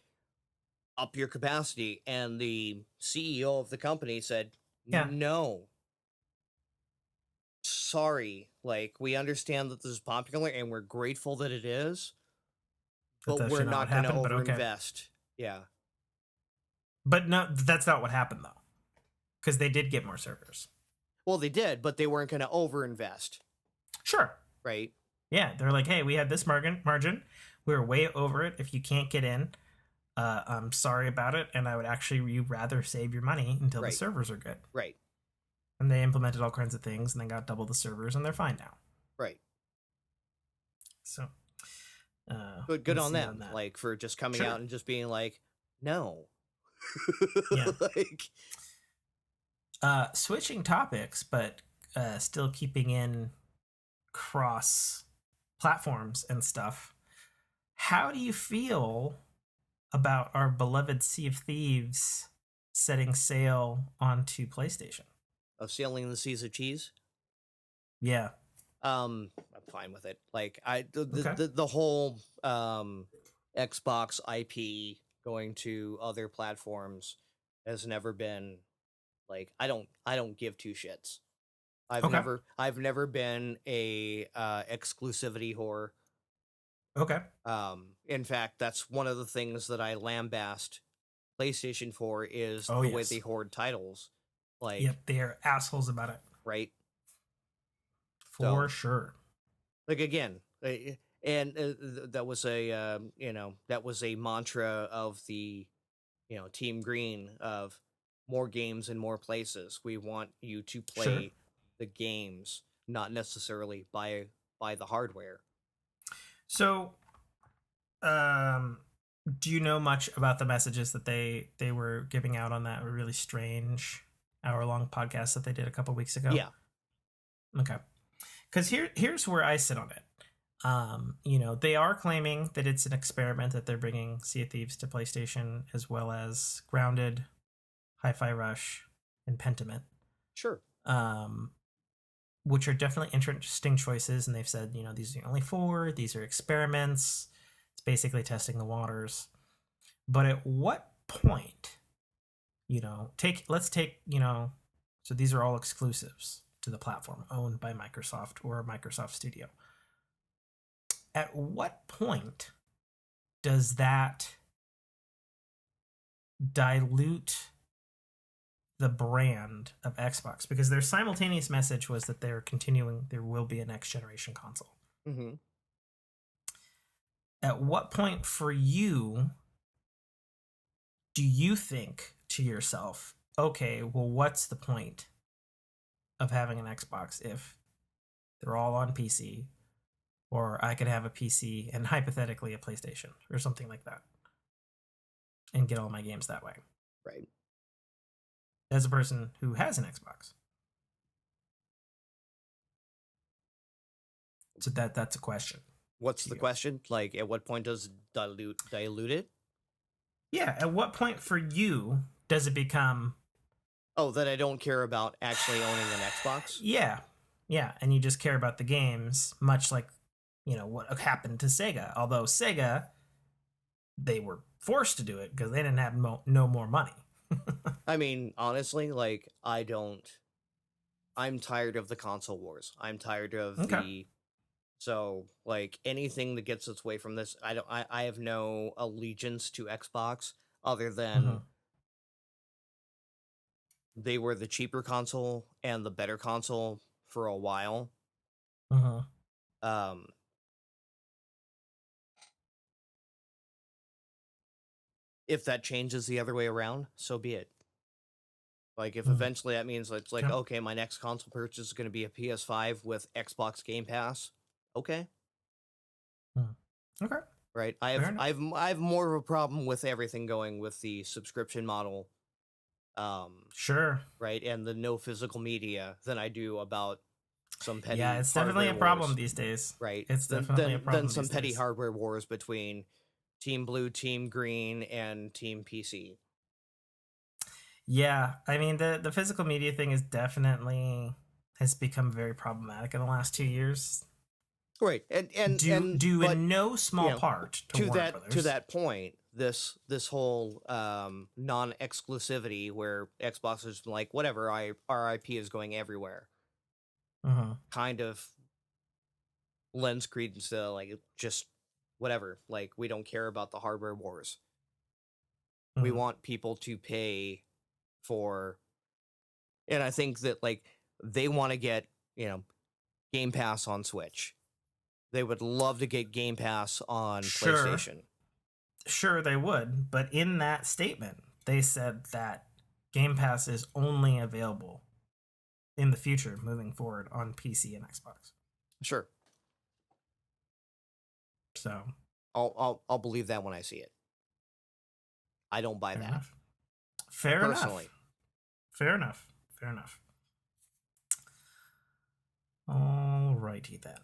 up your capacity. And the CEO of the company said, no. Sorry. Like, we understand that this is popular and we're grateful that it is. But we're not going to overinvest. Okay. Yeah. But no, that's not what happened, though. Because they did get more servers. Well, they did, but they weren't going to overinvest. Sure. Right. Yeah, they're like, hey, we had this margin. We were way over it. If you can't get in, I'm sorry about it. And I would actually rather save your money until the servers are good. Right. And they implemented all kinds of things and then got double the servers and they're fine now. Right. So. Good on them. Like, for just coming out and just being like, no. Yeah. Switching topics, but still keeping in cross platforms and stuff. How do you feel about our beloved Sea of Thieves setting sail onto PlayStation? Of sailing the seas of cheese? Yeah. I'm fine with it. Like, the whole Xbox IP going to other platforms has never been like, I don't give two shits. I've never been a exclusivity whore. Okay. In fact, that's one of the things that I lambast PlayStation for is the way they hoard titles. Like, yep, they are assholes about it. Right. For sure. Like, again, and that was a mantra of the Team Green of more games in more places. We want you to play the games, not necessarily buy the hardware. So, do you know much about the messages that they were giving out on that really strange hour-long podcast that they did a couple weeks ago? Yeah. Okay. Because here's where I sit on it. They are claiming that it's an experiment, that they're bringing Sea of Thieves to PlayStation, as well as Grounded, Hi-Fi Rush, and Pentiment. Sure. Which are definitely interesting choices, and they've said, these are only 4, these are experiments. It's basically testing the waters. But at what point, let's take, so these are all exclusives to the platform owned by Microsoft or a Microsoft studio. At what point does that dilute the brand of Xbox? Because their simultaneous message was that they're continuing, there will be a next generation console. Mm-hmm. At what point for you do you think to yourself, okay, well, what's the point of having an Xbox if they're all on PC, or I could have a PC and hypothetically a PlayStation or something like that and get all my games that way? Right. As a person who has an Xbox. So that's a question. What's the question? Like, at what point does dilute it? Yeah, at what point for you does it become... Oh, that I don't care about actually owning an Xbox? Yeah, and you just care about the games, much like, what happened to Sega. Although Sega, they were forced to do it because they didn't have no more money. I mean, honestly, like, I'm tired of the console wars. I'm tired of so, like, anything that gets its way from this, I have no allegiance to Xbox other than they were the cheaper console and the better console for a while. If that changes the other way around, so be it. Like, if eventually that means it's like, okay, my next console purchase is going to be a PS5 with Xbox Game Pass. Okay. Okay. Right. I have more of a problem with everything going with the subscription model. Sure. Right, and the no physical media than I do about some petty. Yeah, it's definitely a problem these days. Right. It's definitely a problem. Than some petty hardware wars between Team Blue, Team Green, and Team PC. Yeah, I mean the physical media thing has become very problematic in the last 2 years. Right, and in no small part to that point, this whole non-exclusivity where Xbox is like, whatever, our IP is going everywhere, kind of lends credence to, like, just whatever, like, we don't care about the hardware wars. We want people to pay for, and I think that, like, they want to get, Game Pass on Switch. They would love to get Game Pass on PlayStation. Sure, they would. But in that statement, they said that Game Pass is only available in the future, moving forward, on PC and Xbox. Sure. So I'll believe that when I see it. I don't buy that. Fair enough. Alrighty then.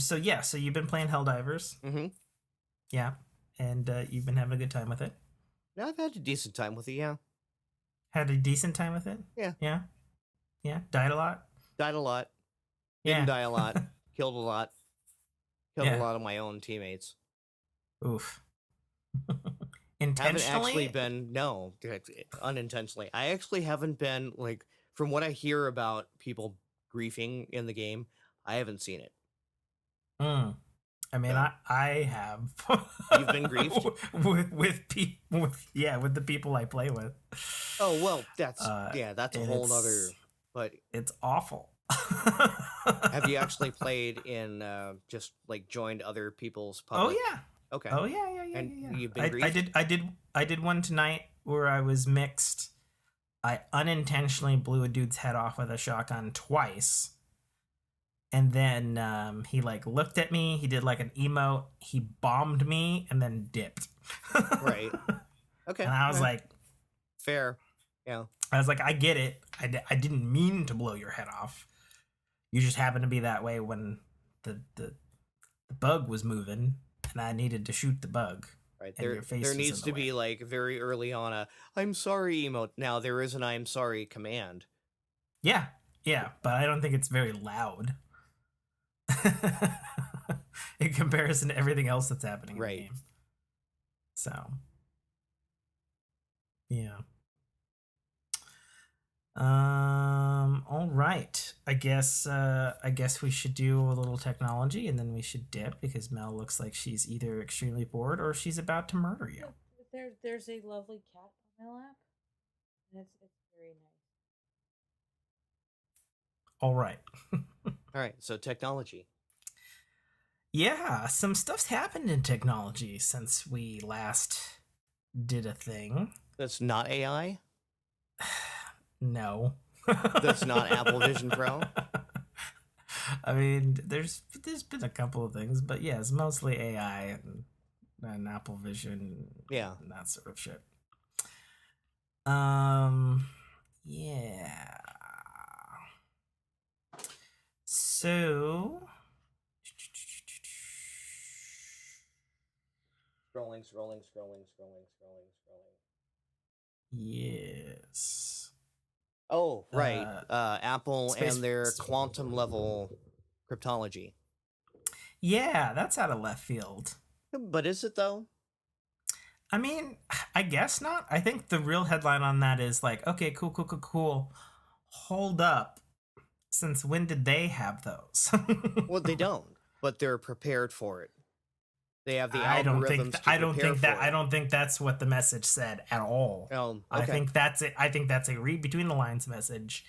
So you've been playing Helldivers. Yeah, and you've been having a good time with it. Yeah, I've had a decent time with it. Yeah. Had a decent time with it. Yeah. Died a lot. Didn't die a lot. Killed a lot. Killed a lot of my own teammates. Oof. Intentionally? Haven't actually been, no, unintentionally. I actually haven't been, like, from what I hear about people griefing in the game, I haven't seen it. I mean, I have. You've been griefed? with the people I play with. Oh, well, that's a whole nother, but... It's awful. Have you actually played in, just, like, joined other people's public? Oh, yeah. Okay. Oh, yeah. And you've been griefed? I did one tonight where I was mixed. I unintentionally blew a dude's head off with a shotgun twice. And then he like looked at me. He did like an emote. He bombed me and then dipped. Right. Okay. And I was like, fair. Yeah. I was like, I get it. I didn't mean to blow your head off. You just happened to be that way when the bug was moving, and I needed to shoot the bug. Right. There needs to be like very early on a "I'm sorry" emote. Now there is an "I'm sorry" command. Yeah, but I don't think it's very loud in comparison to everything else that's happening in the game. So, yeah. All right. I guess we should do a little technology, and then we should dip because Mel looks like she's either extremely bored or she's about to murder you. There's a lovely cat on my lap. And it's very nice. All right. All right. So technology. Yeah, some stuff's happened in technology since we last did a thing. That's not AI? No. That's not Apple Vision Pro? I mean, there's been a couple of things, but yeah, it's mostly AI and Apple Vision, and that sort of shit. Yeah. So Scrolling. Yes. Oh, right. Apple and their quantum level cryptology. Yeah, that's out of left field. But is it though? I mean, I guess not. I think the real headline on that is like, okay, cool. Hold up. Since when did they have those? Well, they don't, but they're prepared for it. They have the algorithms I don't think that's what the message said at all. Oh, okay. I think that's it. I think that's a read between the lines message.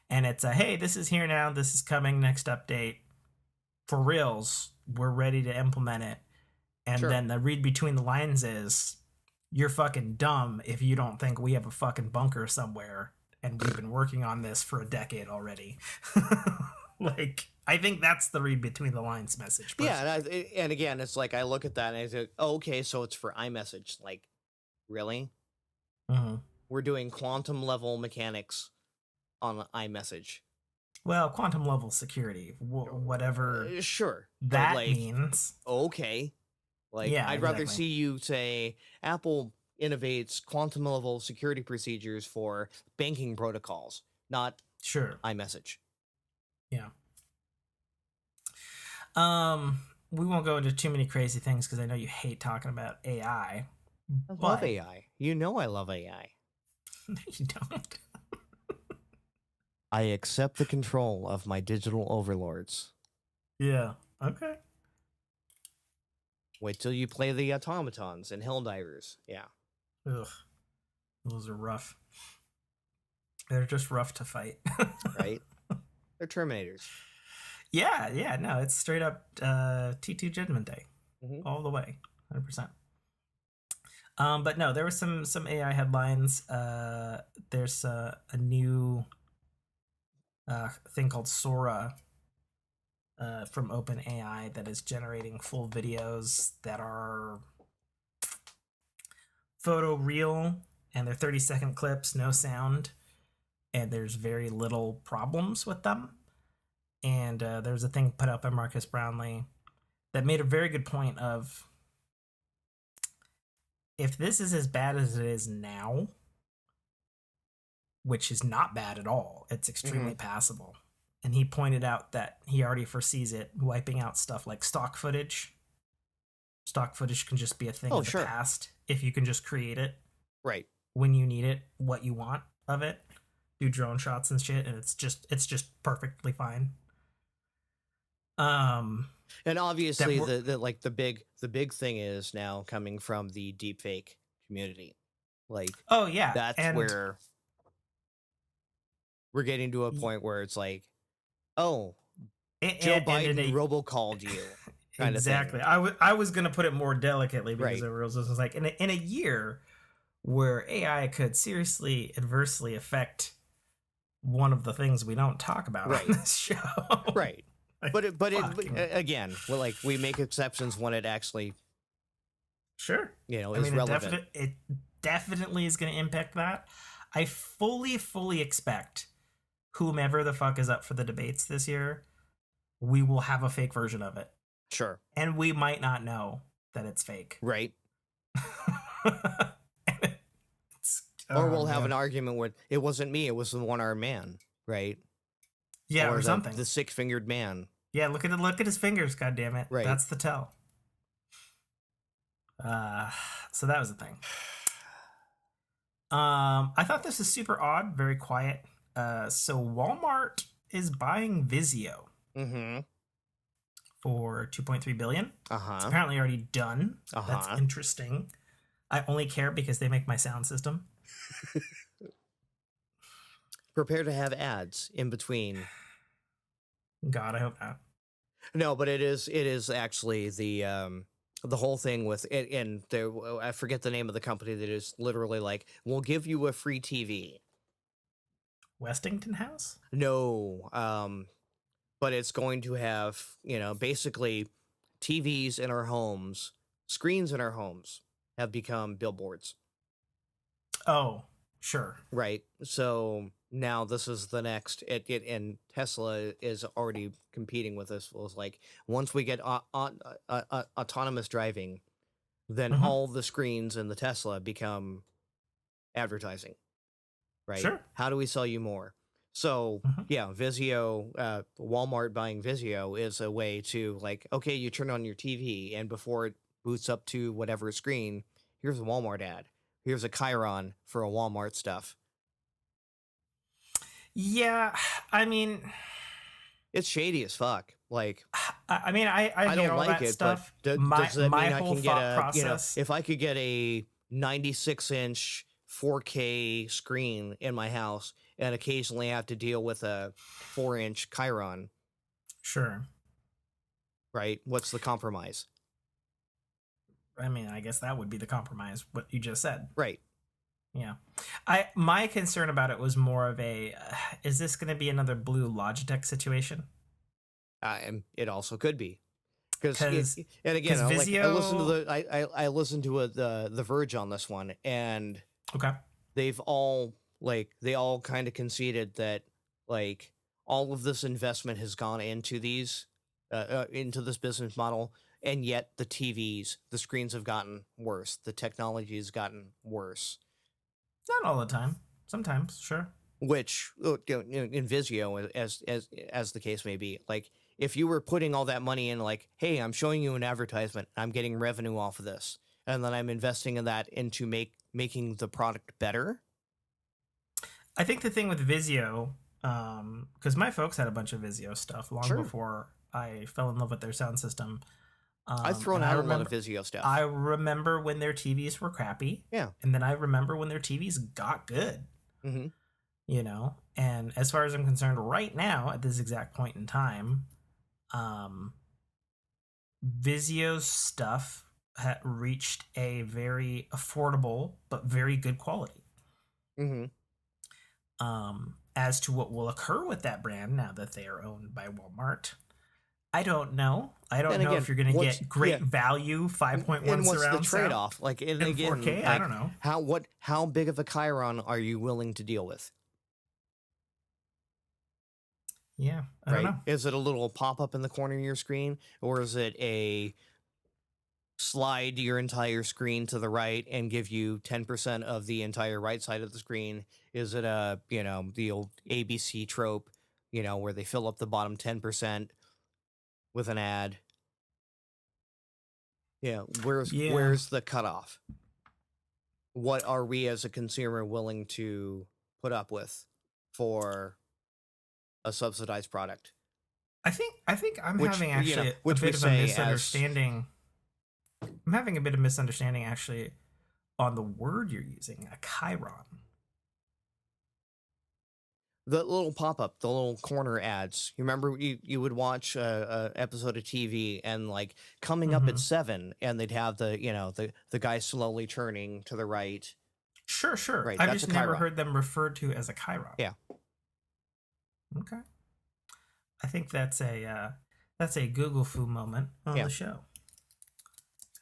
And it's a, hey, this is here now. This is coming. Next update. For reals, we're ready to implement it. And then the read between the lines is, you're fucking dumb if you don't think we have a fucking bunker somewhere and we've been working on this for a decade already. Like, I think that's the read between the lines message. Yeah, and again, it's like I look at that and I say, oh, okay, so it's for iMessage. Like, really? Mm-hmm. We're doing quantum level mechanics on iMessage. Well, quantum level security, whatever sure, that means. Okay. Like, yeah, I'd rather see you say Apple innovates quantum level security procedures for banking protocols, not iMessage. Yeah. We won't go into too many crazy things because I know you hate talking about AI. I love AI. You know I love AI. No, you don't. I accept the control of my digital overlords. Yeah. Okay. Wait till you play the automatons and Helldivers. Yeah. Ugh. Those are rough. They're just rough to fight. Right? They're Terminators. Yeah, no, it's straight up T2 Judgment Day. Mm-hmm. All the way. 100%. But no, there were some AI headlines. There's a new thing called Sora from OpenAI that is generating full videos that are photo real, and they're 30-second clips, no sound, and there's very little problems with them. And there's a thing put up by Marcus Brownlee that made a very good point of, if this is as bad as it is now, which is not bad at all, it's extremely passable. And he pointed out that he already foresees it wiping out stuff like stock footage. Stock footage can just be a thing of the past if you can just create it. Right. When you need it, what you want of it. Do drone shots and shit, and it's just perfectly fine. And obviously the big thing is now coming from the deepfake community. Like, oh yeah, that's where we're getting to a point where it's like, oh, Joe Biden robocalled you. Exactly. I was gonna put it more delicately because it was like in a year where AI could seriously adversely affect one of the things we don't talk about on this show. Right. Like, but again, well, like, we make exceptions when it actually, sure, is relevant. It definitely is going to impact that. I fully expect whomever the fuck is up for the debates this year, we will have a fake version of it. Sure. And we might not know that it's fake. Right. Or we'll have an argument with, it wasn't me, it was the one-armed man, right? Yeah, or something. The six-fingered man. Yeah, look at his fingers, goddammit. Right. That's the tell. So that was the thing. I thought this is super odd, very quiet. So Walmart is buying Vizio for $2.3 billion. It's apparently already done. That's interesting. I only care because they make my sound system. Prepare to have ads in between. God, I hope not. No, but it is actually the whole thing with it, and I forget the name of the company that is literally like, we'll give you a free TV. Westinghouse? No, but it's going to have, basically TVs in our homes, screens in our homes have become billboards. Oh, sure. Right. So now this is the next, and Tesla is already competing with this. It was like, once we get autonomous driving, then all the screens in the Tesla become advertising. Right. Sure. How do we sell you more? So yeah, Vizio, Walmart buying Vizio is a way to, like, okay, you turn on your TV and before it boots up to whatever screen, here's a Walmart ad. Here's a Chiron for a Walmart stuff. Yeah, I mean, it's shady as fuck. Like, I mean, I don't all like that it, stuff. but does that mean I can get a process, if I could get a 96-inch 4K screen in my house and occasionally have to deal with a 4-inch Chiron? Sure. Right? What's the compromise? I mean, I guess that would be the compromise, what you just said. Right. Yeah. My concern about it was more of a, is this going to be another blue Logitech situation? It also could be. Because and again, Vizio... I listened to the Verge on this one, and they've all kind of conceded that, like, all of this investment has gone into these into this business model, and yet the screens have gotten worse. The technology has gotten worse. Not all the time. Sometimes, sure. Which, in Vizio, as the case may be, like, if you were putting all that money in, like, hey, I'm showing you an advertisement, I'm getting revenue off of this, and then I'm investing in that into making the product better. I think the thing with Vizio, because my folks had a bunch of Vizio stuff long before I fell in love with their sound system. I've thrown out a lot of Vizio stuff. I remember when their TVs were crappy. Yeah. And then I remember when their TVs got good. And as far as I'm concerned, right now, at this exact point in time, Vizio's stuff had reached a very affordable but very good quality. As to what will occur with that brand now that they are owned by Walmart, I don't know. I don't know if you're going to get great value 5.1 and what's surround the trade-off? Like, and again, 4K, I don't know. How big of a Chiron are you willing to deal with? Yeah, I don't know. Is it a little pop-up in the corner of your screen, or is it a slide your entire screen to the right and give you 10% of the entire right side of the screen? Is it a, the old ABC trope, where they fill up the bottom 10% with an ad? Where's the cutoff? What are we as a consumer willing to put up with for a subsidized product? I think I'm having actually a bit of a misunderstanding. I'm having a bit of misunderstanding actually on the word you're using, a Chiron. The little pop-up, the little corner ads. You remember you would watch a episode of TV and, like, coming up at 7, and they'd have the guy slowly turning to the right. Sure. Right, I've that's just a never Chiron. heard them referred to as a Chiron. Yeah. Okay. I think that's a Google Foo moment on the show.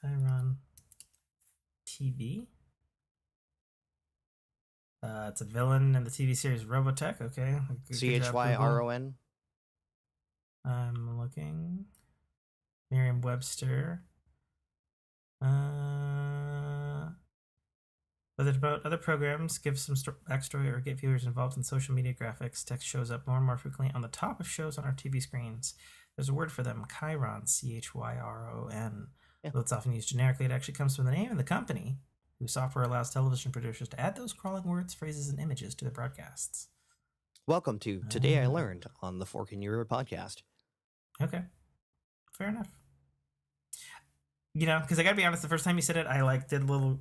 Chiron TV. It's a villain in the TV series Robotech. Okay. Chyron. I'm looking. Merriam-Webster. Whether about other programs, give some backstory, or get viewers involved in social media graphics, text shows up more and more frequently on the top of shows on our TV screens. There's a word for them, Chiron, Chyron. Yeah. Though it's often used generically, it actually comes from the name of the company, whose software allows television producers to add those crawling words, phrases, and images to their broadcasts. Welcome to Today I Learned on the Fork in Your Ear podcast. Okay. Fair enough. You know, because I gotta be honest, the first time you said it, I did a little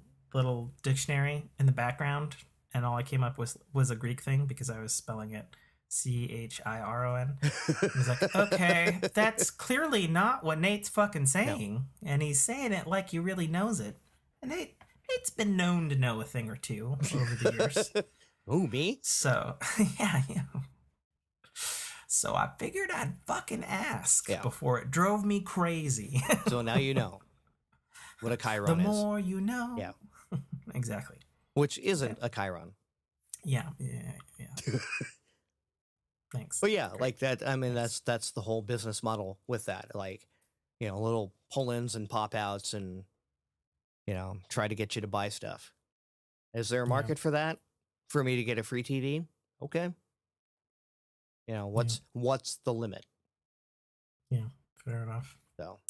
dictionary in the background, and all I came up with was a Greek thing because I was spelling it Chiron. I was like, okay, that's clearly not what Nate's fucking saying, and he's saying it like he really knows it. And Nate's been known to know a thing or two over the years. Ooh, me? So, yeah. So I figured I'd fucking ask before it drove me crazy. So now you know what a Chiron is. The more you know. Yeah. Exactly. Which isn't a Chiron. Yeah. Thanks. But yeah, like that. I mean, that's the whole business model with that. Like, you know, little pull-ins and pop-outs, and you know, try to get you to buy stuff. Is there a market for that? For me to get a free TV? Okay. You know, what's the limit? Yeah, fair enough. So,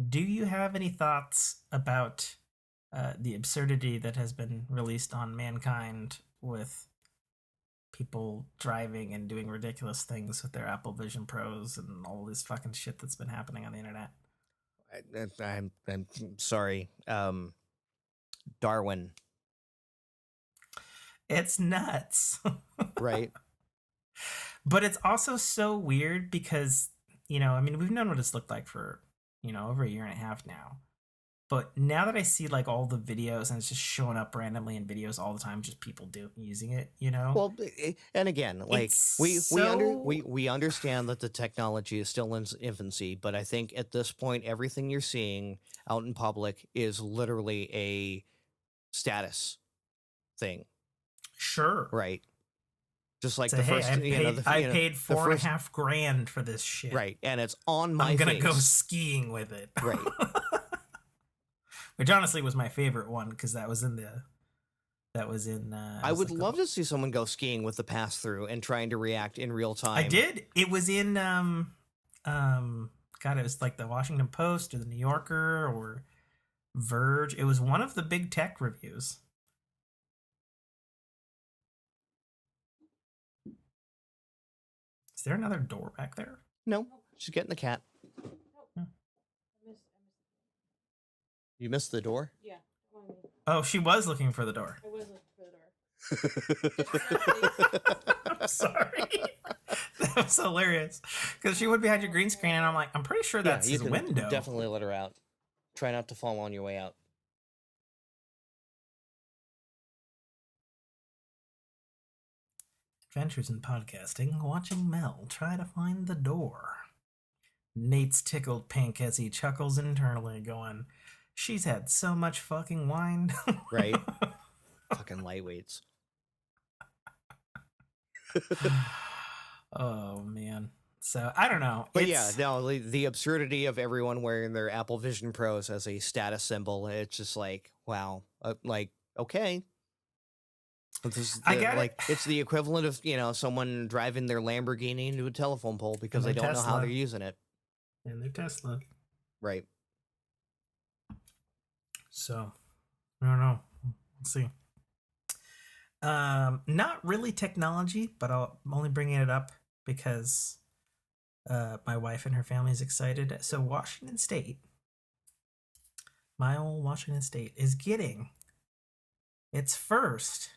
do you have any thoughts about the absurdity that has been released on Mankind with people driving and doing ridiculous things with their Apple Vision Pros and all this fucking shit that's been happening on the internet? I'm sorry, Darwin. It's nuts. Right. But it's also so weird because, you know, I mean, we've known what it's looked like for, you know, over a year and a half now. But now that I see like all the videos and it's just showing up randomly in videos all the time, just people using it, you know? Well, and again, like we understand that the technology is still in its infancy, but I think at this point, everything you're seeing out in public is literally a status thing. Sure. Right. Just like say, the first, I paid $4.5 grand for this shit. Right. And it's on my I'm gonna face. go skiing with it. Right. Which honestly was my favorite one because that was in I would love to see someone go skiing with the pass through and trying to react in real time. I did. It was in God, it was like the Washington Post or the New Yorker or Verge. It was one of the big tech reviews. Is there another door back there? No, she's getting the cat. You missed the door? Yeah. Oh, she was looking for the door. I was looking for the door. I'm sorry. That was hilarious. Because she went behind your green screen, and I'm like, I'm pretty sure that's his window. Definitely let her out. Try not to fall on your way out. Adventures in Podcasting, watching Mel try to find the door. Nate's tickled pink as he chuckles internally, going, she's had so much fucking wine. Right? Fucking lightweights. Oh, man. So, I don't know. But yeah, no, the absurdity of everyone wearing their Apple Vision Pros as a status symbol, it's just like, wow. Like, okay. It's the equivalent of, you know, someone driving their Lamborghini into a telephone pole because they don't know how they're using it. And their Tesla. Right. So, I don't know. We'll see. Not really technology, but I'm only bringing it up because my wife and her family is excited. So Washington State, my old Washington State, is getting its first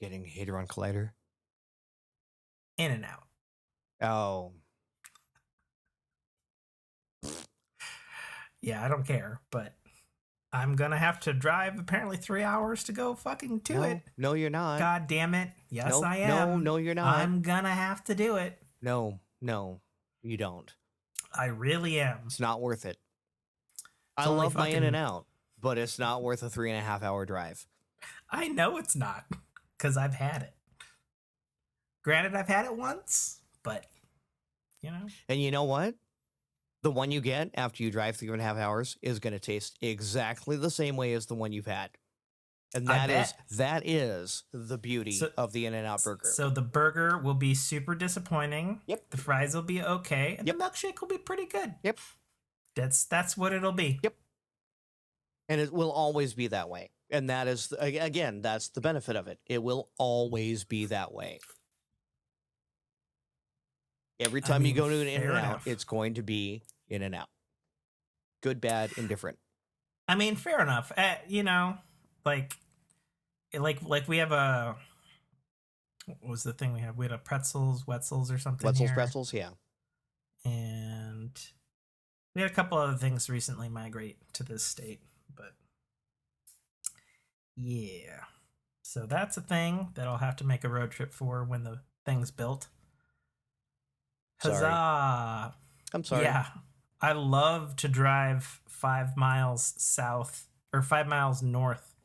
Hadron Collider. In-N-Out. Oh. Yeah, I don't care, but I'm gonna have to drive apparently 3 hours to go fucking to it. No, you're not. God damn it. Yes, nope, I am. No, you're not. I'm gonna have to do it. No, you don't. I really am. It's not worth it. I love my In-N-Out, but it's not worth a 3.5 hour drive. I know it's not, because I've had it. Granted, I've had it once, but, you know. And you know what? The one you get after you drive 3.5 hours is going to taste exactly the same way as the one you've had. And that is the beauty of the In-N-Out burger. So the burger will be super disappointing. Yep. The fries will be okay. And the milkshake will be pretty good. Yep. That's what it'll be. Yep. And it will always be that way. And that is, again, that's the benefit of it. It will always be that way. Every time you go to an In-N-Out, it's going to be In-N-Out. Good, bad, indifferent. I mean, fair enough. You know, like we have a, what was the thing we had? We had a Wetzels or something. Pretzels, yeah. And we had a couple other things recently migrate to this state, but yeah. So that's a thing that I'll have to make a road trip for when the thing's built. Huzzah! Sorry. I'm sorry. Yeah. I love to drive 5 miles south or 5 miles north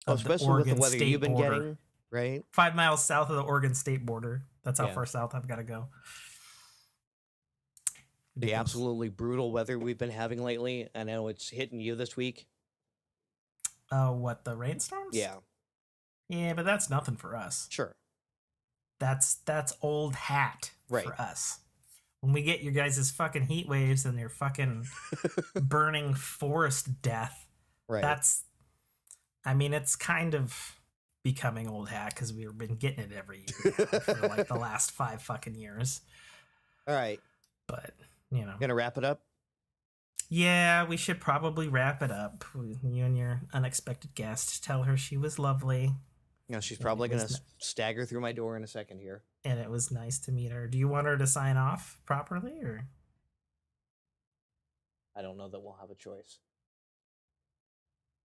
of the Oregon with the weather state you've been border. Getting, right? 5 miles south of the Oregon state border. That's how far south I've got to go. The absolutely brutal weather we've been having lately. I know it's hitting you this week. Oh, what, the rainstorms? Yeah. Yeah, but that's nothing for us. Sure. That's old hat for us. When we get your guys' fucking heat waves and your fucking burning forest death, I mean, it's kind of becoming old hat because we've been getting it every year now for like the last 5 fucking years. All right. But, you know. Gonna wrap it up? Yeah, we should probably wrap it up. You and your unexpected guest, tell her she was lovely. You know, she's probably going to stagger through my door in a second here. And it was nice to meet her. Do you want her to sign off properly, or? I don't know that we'll have a choice.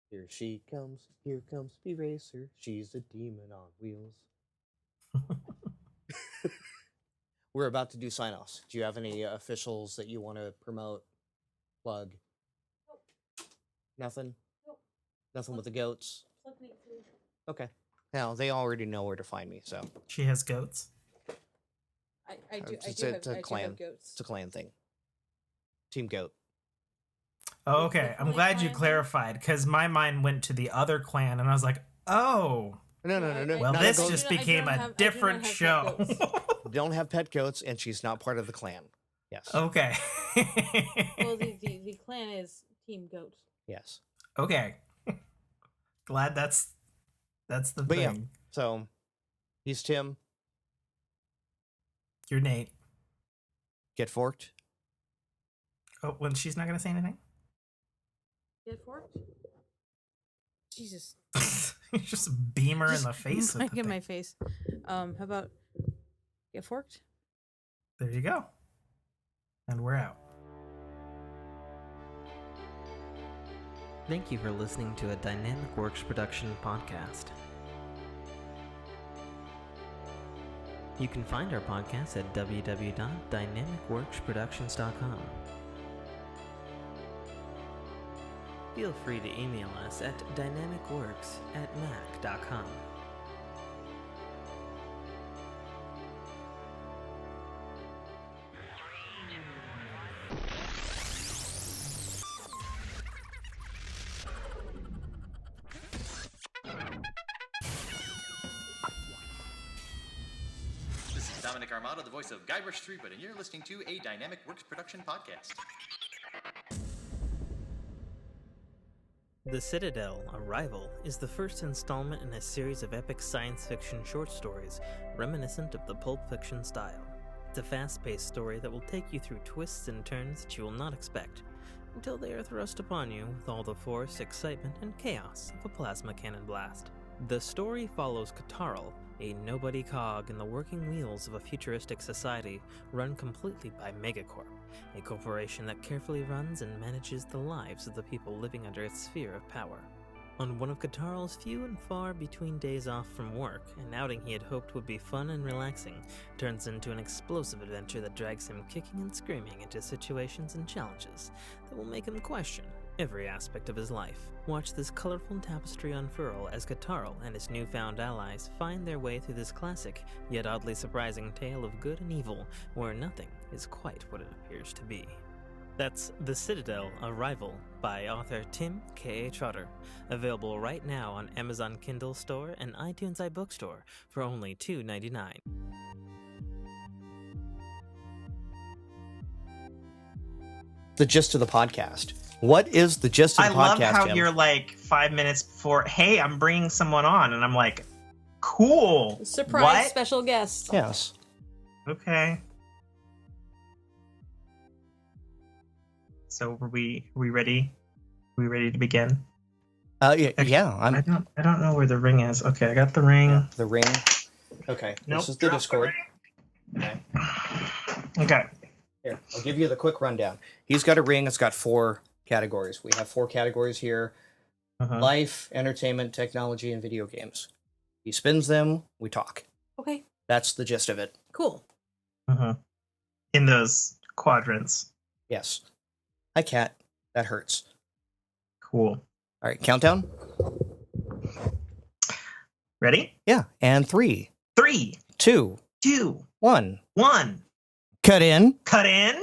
Here comes Speed Racer. She's a demon on wheels. We're about to do sign-offs. Do you have any officials that you want to promote, plug? Nope. Nothing? Nope. Nothing with the goats? Plug me too. Okay. Now, they already know where to find me, so. She has goats? I do have goats. It's a clan thing. Team Goat. Oh, okay. I'm glad you clarified, because my mind went to the other clan, and I was like, oh. No. Well, this just became a different show. Don't have pet goats, and she's not part of the clan. Yes. Okay. Well, the clan is Team Goat. Yes. Okay. Glad that's the thing. Yeah, so he's Tim. You're Nate. Get forked. Oh, when she's not gonna say anything? Get forked? Jesus. Just a beamer in the face. Like in my face. How about get forked? There you go. And we're out. Thank you for listening to a Dynamic Works production podcast. You can find our podcast at www.dynamicworksproductions.com. Feel free to email us at dynamicworks@mac.com. Armado, the voice of Guybrush Threepwood, and you're listening to a Dynamic Works production podcast. The Citadel, Arrival, is the first installment in a series of epic science fiction short stories reminiscent of the Pulp Fiction style. It's a fast-paced story that will take you through twists and turns that you will not expect, until they are thrust upon you with all the force, excitement, and chaos of a plasma cannon blast. The story follows Katarl, a nobody cog in the working wheels of a futuristic society run completely by Megacorp, a corporation that carefully runs and manages the lives of the people living under its sphere of power. On one of Katarl's few and far between days off from work, an outing he had hoped would be fun and relaxing turns into an explosive adventure that drags him kicking and screaming into situations and challenges that will make him question every aspect of his life. Watch this colorful tapestry unfurl as Katarl and his newfound allies find their way through this classic, yet oddly surprising tale of good and evil, where nothing is quite what it appears to be. That's The Citadel, A Rival by author Tim K.A. Trotter, available right now on Amazon Kindle Store and iTunes iBookstore for only $2.99. The gist of the podcast. What is the gist of the podcast, I love how Tim? you're like 5 minutes before, hey, I'm bringing someone on, and I'm like, cool. Surprise what? Special guest. Yes. Okay. So are we ready? Are we ready to begin? Yeah. I don't know where the ring is. Okay, I got the ring. Yeah, the ring. Okay. Nope, This is the Discord. Okay. Here, I'll give you the quick rundown. He's got a ring. It's got 4 categories. We have 4 categories here. Life, entertainment, technology, and video games. He spins them. We talk. Okay. That's the gist of it. Cool. In those quadrants. Yes. Hi, cat. That hurts. Cool. All right, countdown. Ready? Yeah, and 3, 3, 2, 2, 1. 1. Cut in. Cut in.